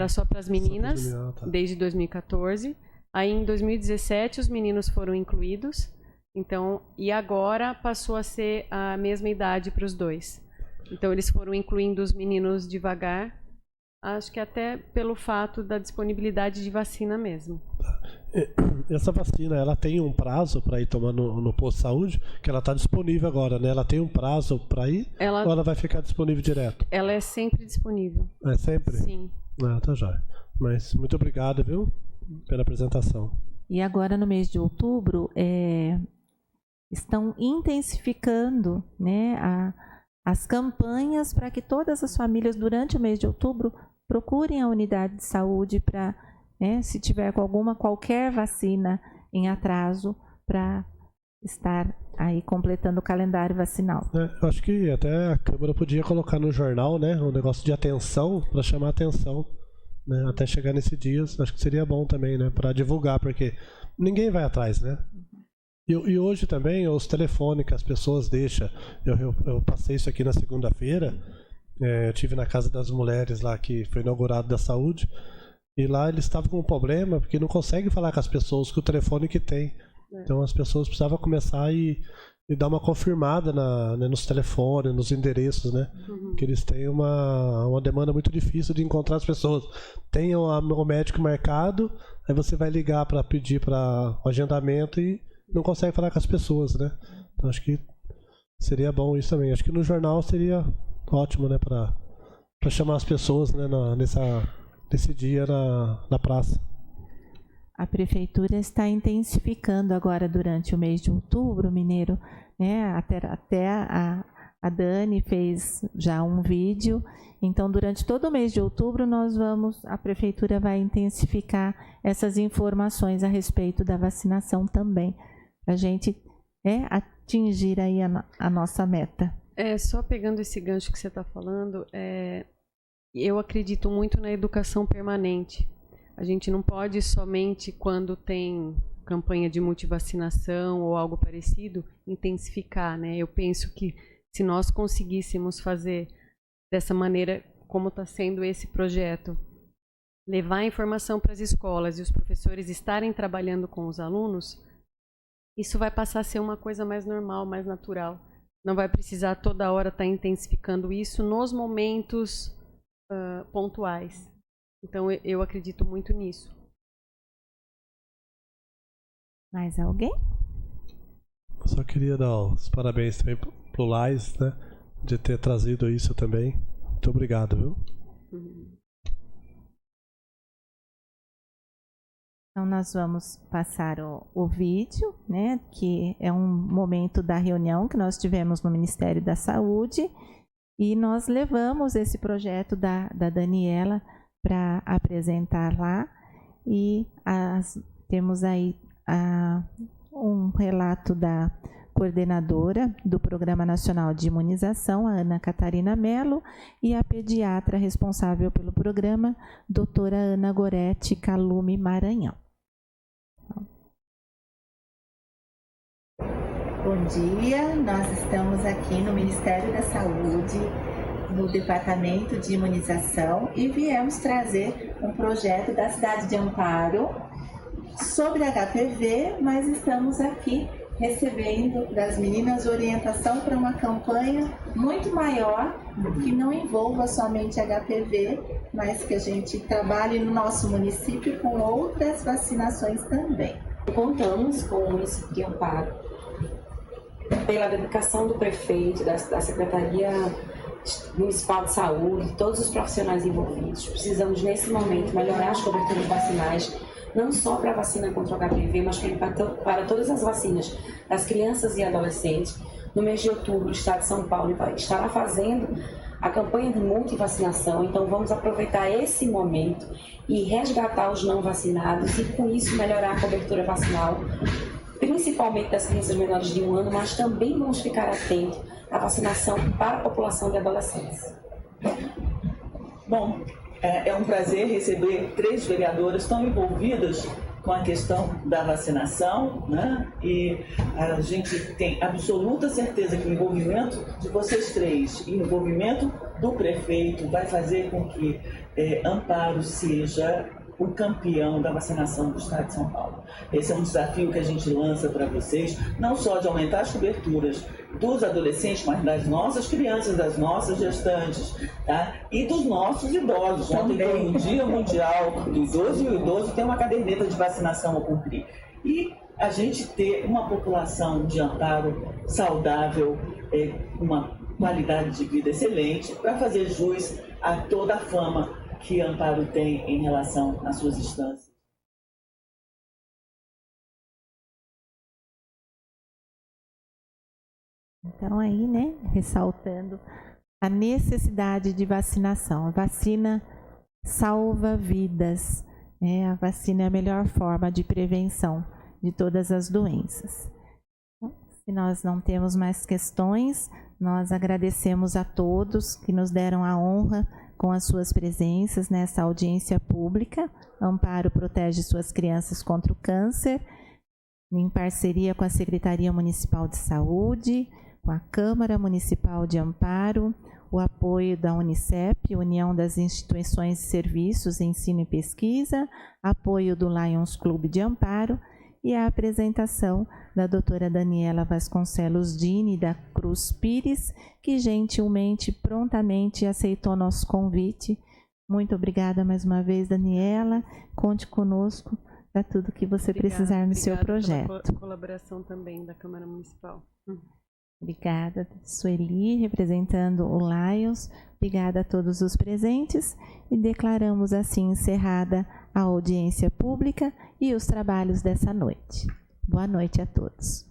só para as meninas desde 2014. Aí, em 2017, os meninos foram incluídos. Então, e agora passou a ser a mesma idade para os dois. Então, eles foram incluindo os meninos devagar. Acho que até pelo fato da disponibilidade de vacina mesmo. Essa vacina, ela tem um prazo para ir tomar no posto de saúde? Que ela está disponível agora, né? Ela tem um prazo para ir ou ela vai ficar disponível direto? Ela é sempre disponível. É sempre? Sim. Ah, tá jóia. Mas muito obrigado, viu? Pela apresentação. E agora, no mês de outubro, estão intensificando, né, as campanhas para que todas as famílias, durante o mês de outubro, procurem a unidade de saúde para, né, se tiver com qualquer vacina em atraso, para estar aí completando o calendário vacinal. Eu acho que até a Câmara podia colocar no jornal, né, um negócio de atenção, para chamar a atenção, né, até chegar nesse dia. Acho que seria bom também, né, para divulgar, porque ninguém vai atrás, né? E hoje também, os telefones que as pessoas deixam, eu passei isso aqui na segunda-feira, eu estive na Casa das Mulheres lá, que foi inaugurado da saúde, e lá eles estavam com um problema, porque não conseguem falar com as pessoas com o telefone que tem. Então as pessoas precisavam começar e dar uma confirmada né, nos telefones, nos endereços, né? Que eles têm uma demanda muito difícil de encontrar as pessoas. Tem o médico marcado, aí você vai ligar para pedir para o agendamento e não consegue falar com as pessoas, né? Então acho que seria bom isso também. Acho que no jornal seria ótimo, né? Para chamar as pessoas, né? Nesse dia na praça. A prefeitura está intensificando agora durante o mês de outubro, Mineiro, né? Até a Dani fez já um vídeo. Então, durante todo o mês de outubro, a prefeitura vai intensificar essas informações a respeito da vacinação também, para a gente atingir aí a nossa meta. Só pegando esse gancho que você está falando, eu acredito muito na educação permanente. A gente não pode somente quando tem campanha de multivacinação ou algo parecido, intensificar, né? Eu penso que se nós conseguíssemos fazer dessa maneira, como está sendo esse projeto, levar a informação para as escolas e os professores estarem trabalhando com os alunos, isso vai passar a ser uma coisa mais normal, mais natural. Não vai precisar toda hora estar intensificando isso nos momentos pontuais. Então, eu acredito muito nisso. Mais alguém? Eu só queria dar os parabéns também pro Lais, né? De ter trazido isso também. Muito obrigado, viu? Então, nós vamos passar o vídeo, né? Que é um momento da reunião que nós tivemos no Ministério da Saúde. E nós levamos esse projeto da Daniela para apresentar lá. E temos aí um relato da coordenadora do Programa Nacional de Imunização, a Ana Catarina Mello, e a pediatra responsável pelo programa, doutora Ana Goretti Calume Maranhão. Bom dia, nós estamos aqui no Ministério da Saúde, no Departamento de Imunização, e viemos trazer um projeto da cidade de Amparo sobre HPV, mas estamos aqui recebendo das meninas orientação para uma campanha muito maior, que não envolva somente HPV, mas que a gente trabalhe no nosso município com outras vacinações também. Contamos com o município de Amparo, pela dedicação do prefeito, da Secretaria Municipal de Saúde, todos os profissionais envolvidos. Precisamos, nesse momento, melhorar as coberturas vacinais, não só para a vacina contra o HPV, mas para todas as vacinas das crianças e adolescentes. No mês de outubro, o Estado de São Paulo estará fazendo a campanha de multivacinação, então vamos aproveitar esse momento e resgatar os não vacinados e, com isso, melhorar a cobertura vacinal, principalmente das crianças menores de 1 ano, mas também vamos ficar atentos à vacinação para a população de adolescentes. Bom, É um prazer receber 3 vereadoras tão envolvidas com a questão da vacinação, né? E a gente tem absoluta certeza que o envolvimento de vocês 3 e o envolvimento do prefeito vai fazer com que Amparo seja o campeão da vacinação do Estado de São Paulo. Esse é um desafio que a gente lança para vocês, não só de aumentar as coberturas dos adolescentes, mas das nossas crianças, das nossas gestantes, tá? E dos nossos idosos. Ontem foi o Dia Mundial do Idoso, e o idoso tem uma caderneta de vacinação a cumprir. E a gente ter uma população de Amparo saudável, uma qualidade de vida excelente, para fazer jus a toda a fama que Amparo tem em relação às suas instâncias. Então aí, né, ressaltando a necessidade de vacinação. A vacina salva vidas, né? A vacina é a melhor forma de prevenção de todas as doenças. Se nós não temos mais questões, nós agradecemos a todos que nos deram a honra com as suas presenças nessa audiência pública. Amparo protege suas crianças contra o câncer, em parceria com a Secretaria Municipal de Saúde, com a Câmara Municipal de Amparo, o apoio da Unicep, União das Instituições de Serviços, Ensino e Pesquisa, apoio do Lions Clube de Amparo e a apresentação da doutora Daniela Vasconcelos Dini, da Cruz Pires, que gentilmente, prontamente aceitou nosso convite. Muito obrigada mais uma vez, Daniela. Conte conosco para tudo que você precisar no seu projeto. Pela colaboração também da Câmara Municipal. Obrigada, Sueli, representando o Lions. Obrigada a todos os presentes e declaramos assim encerrada a audiência pública e os trabalhos dessa noite. Boa noite a todos.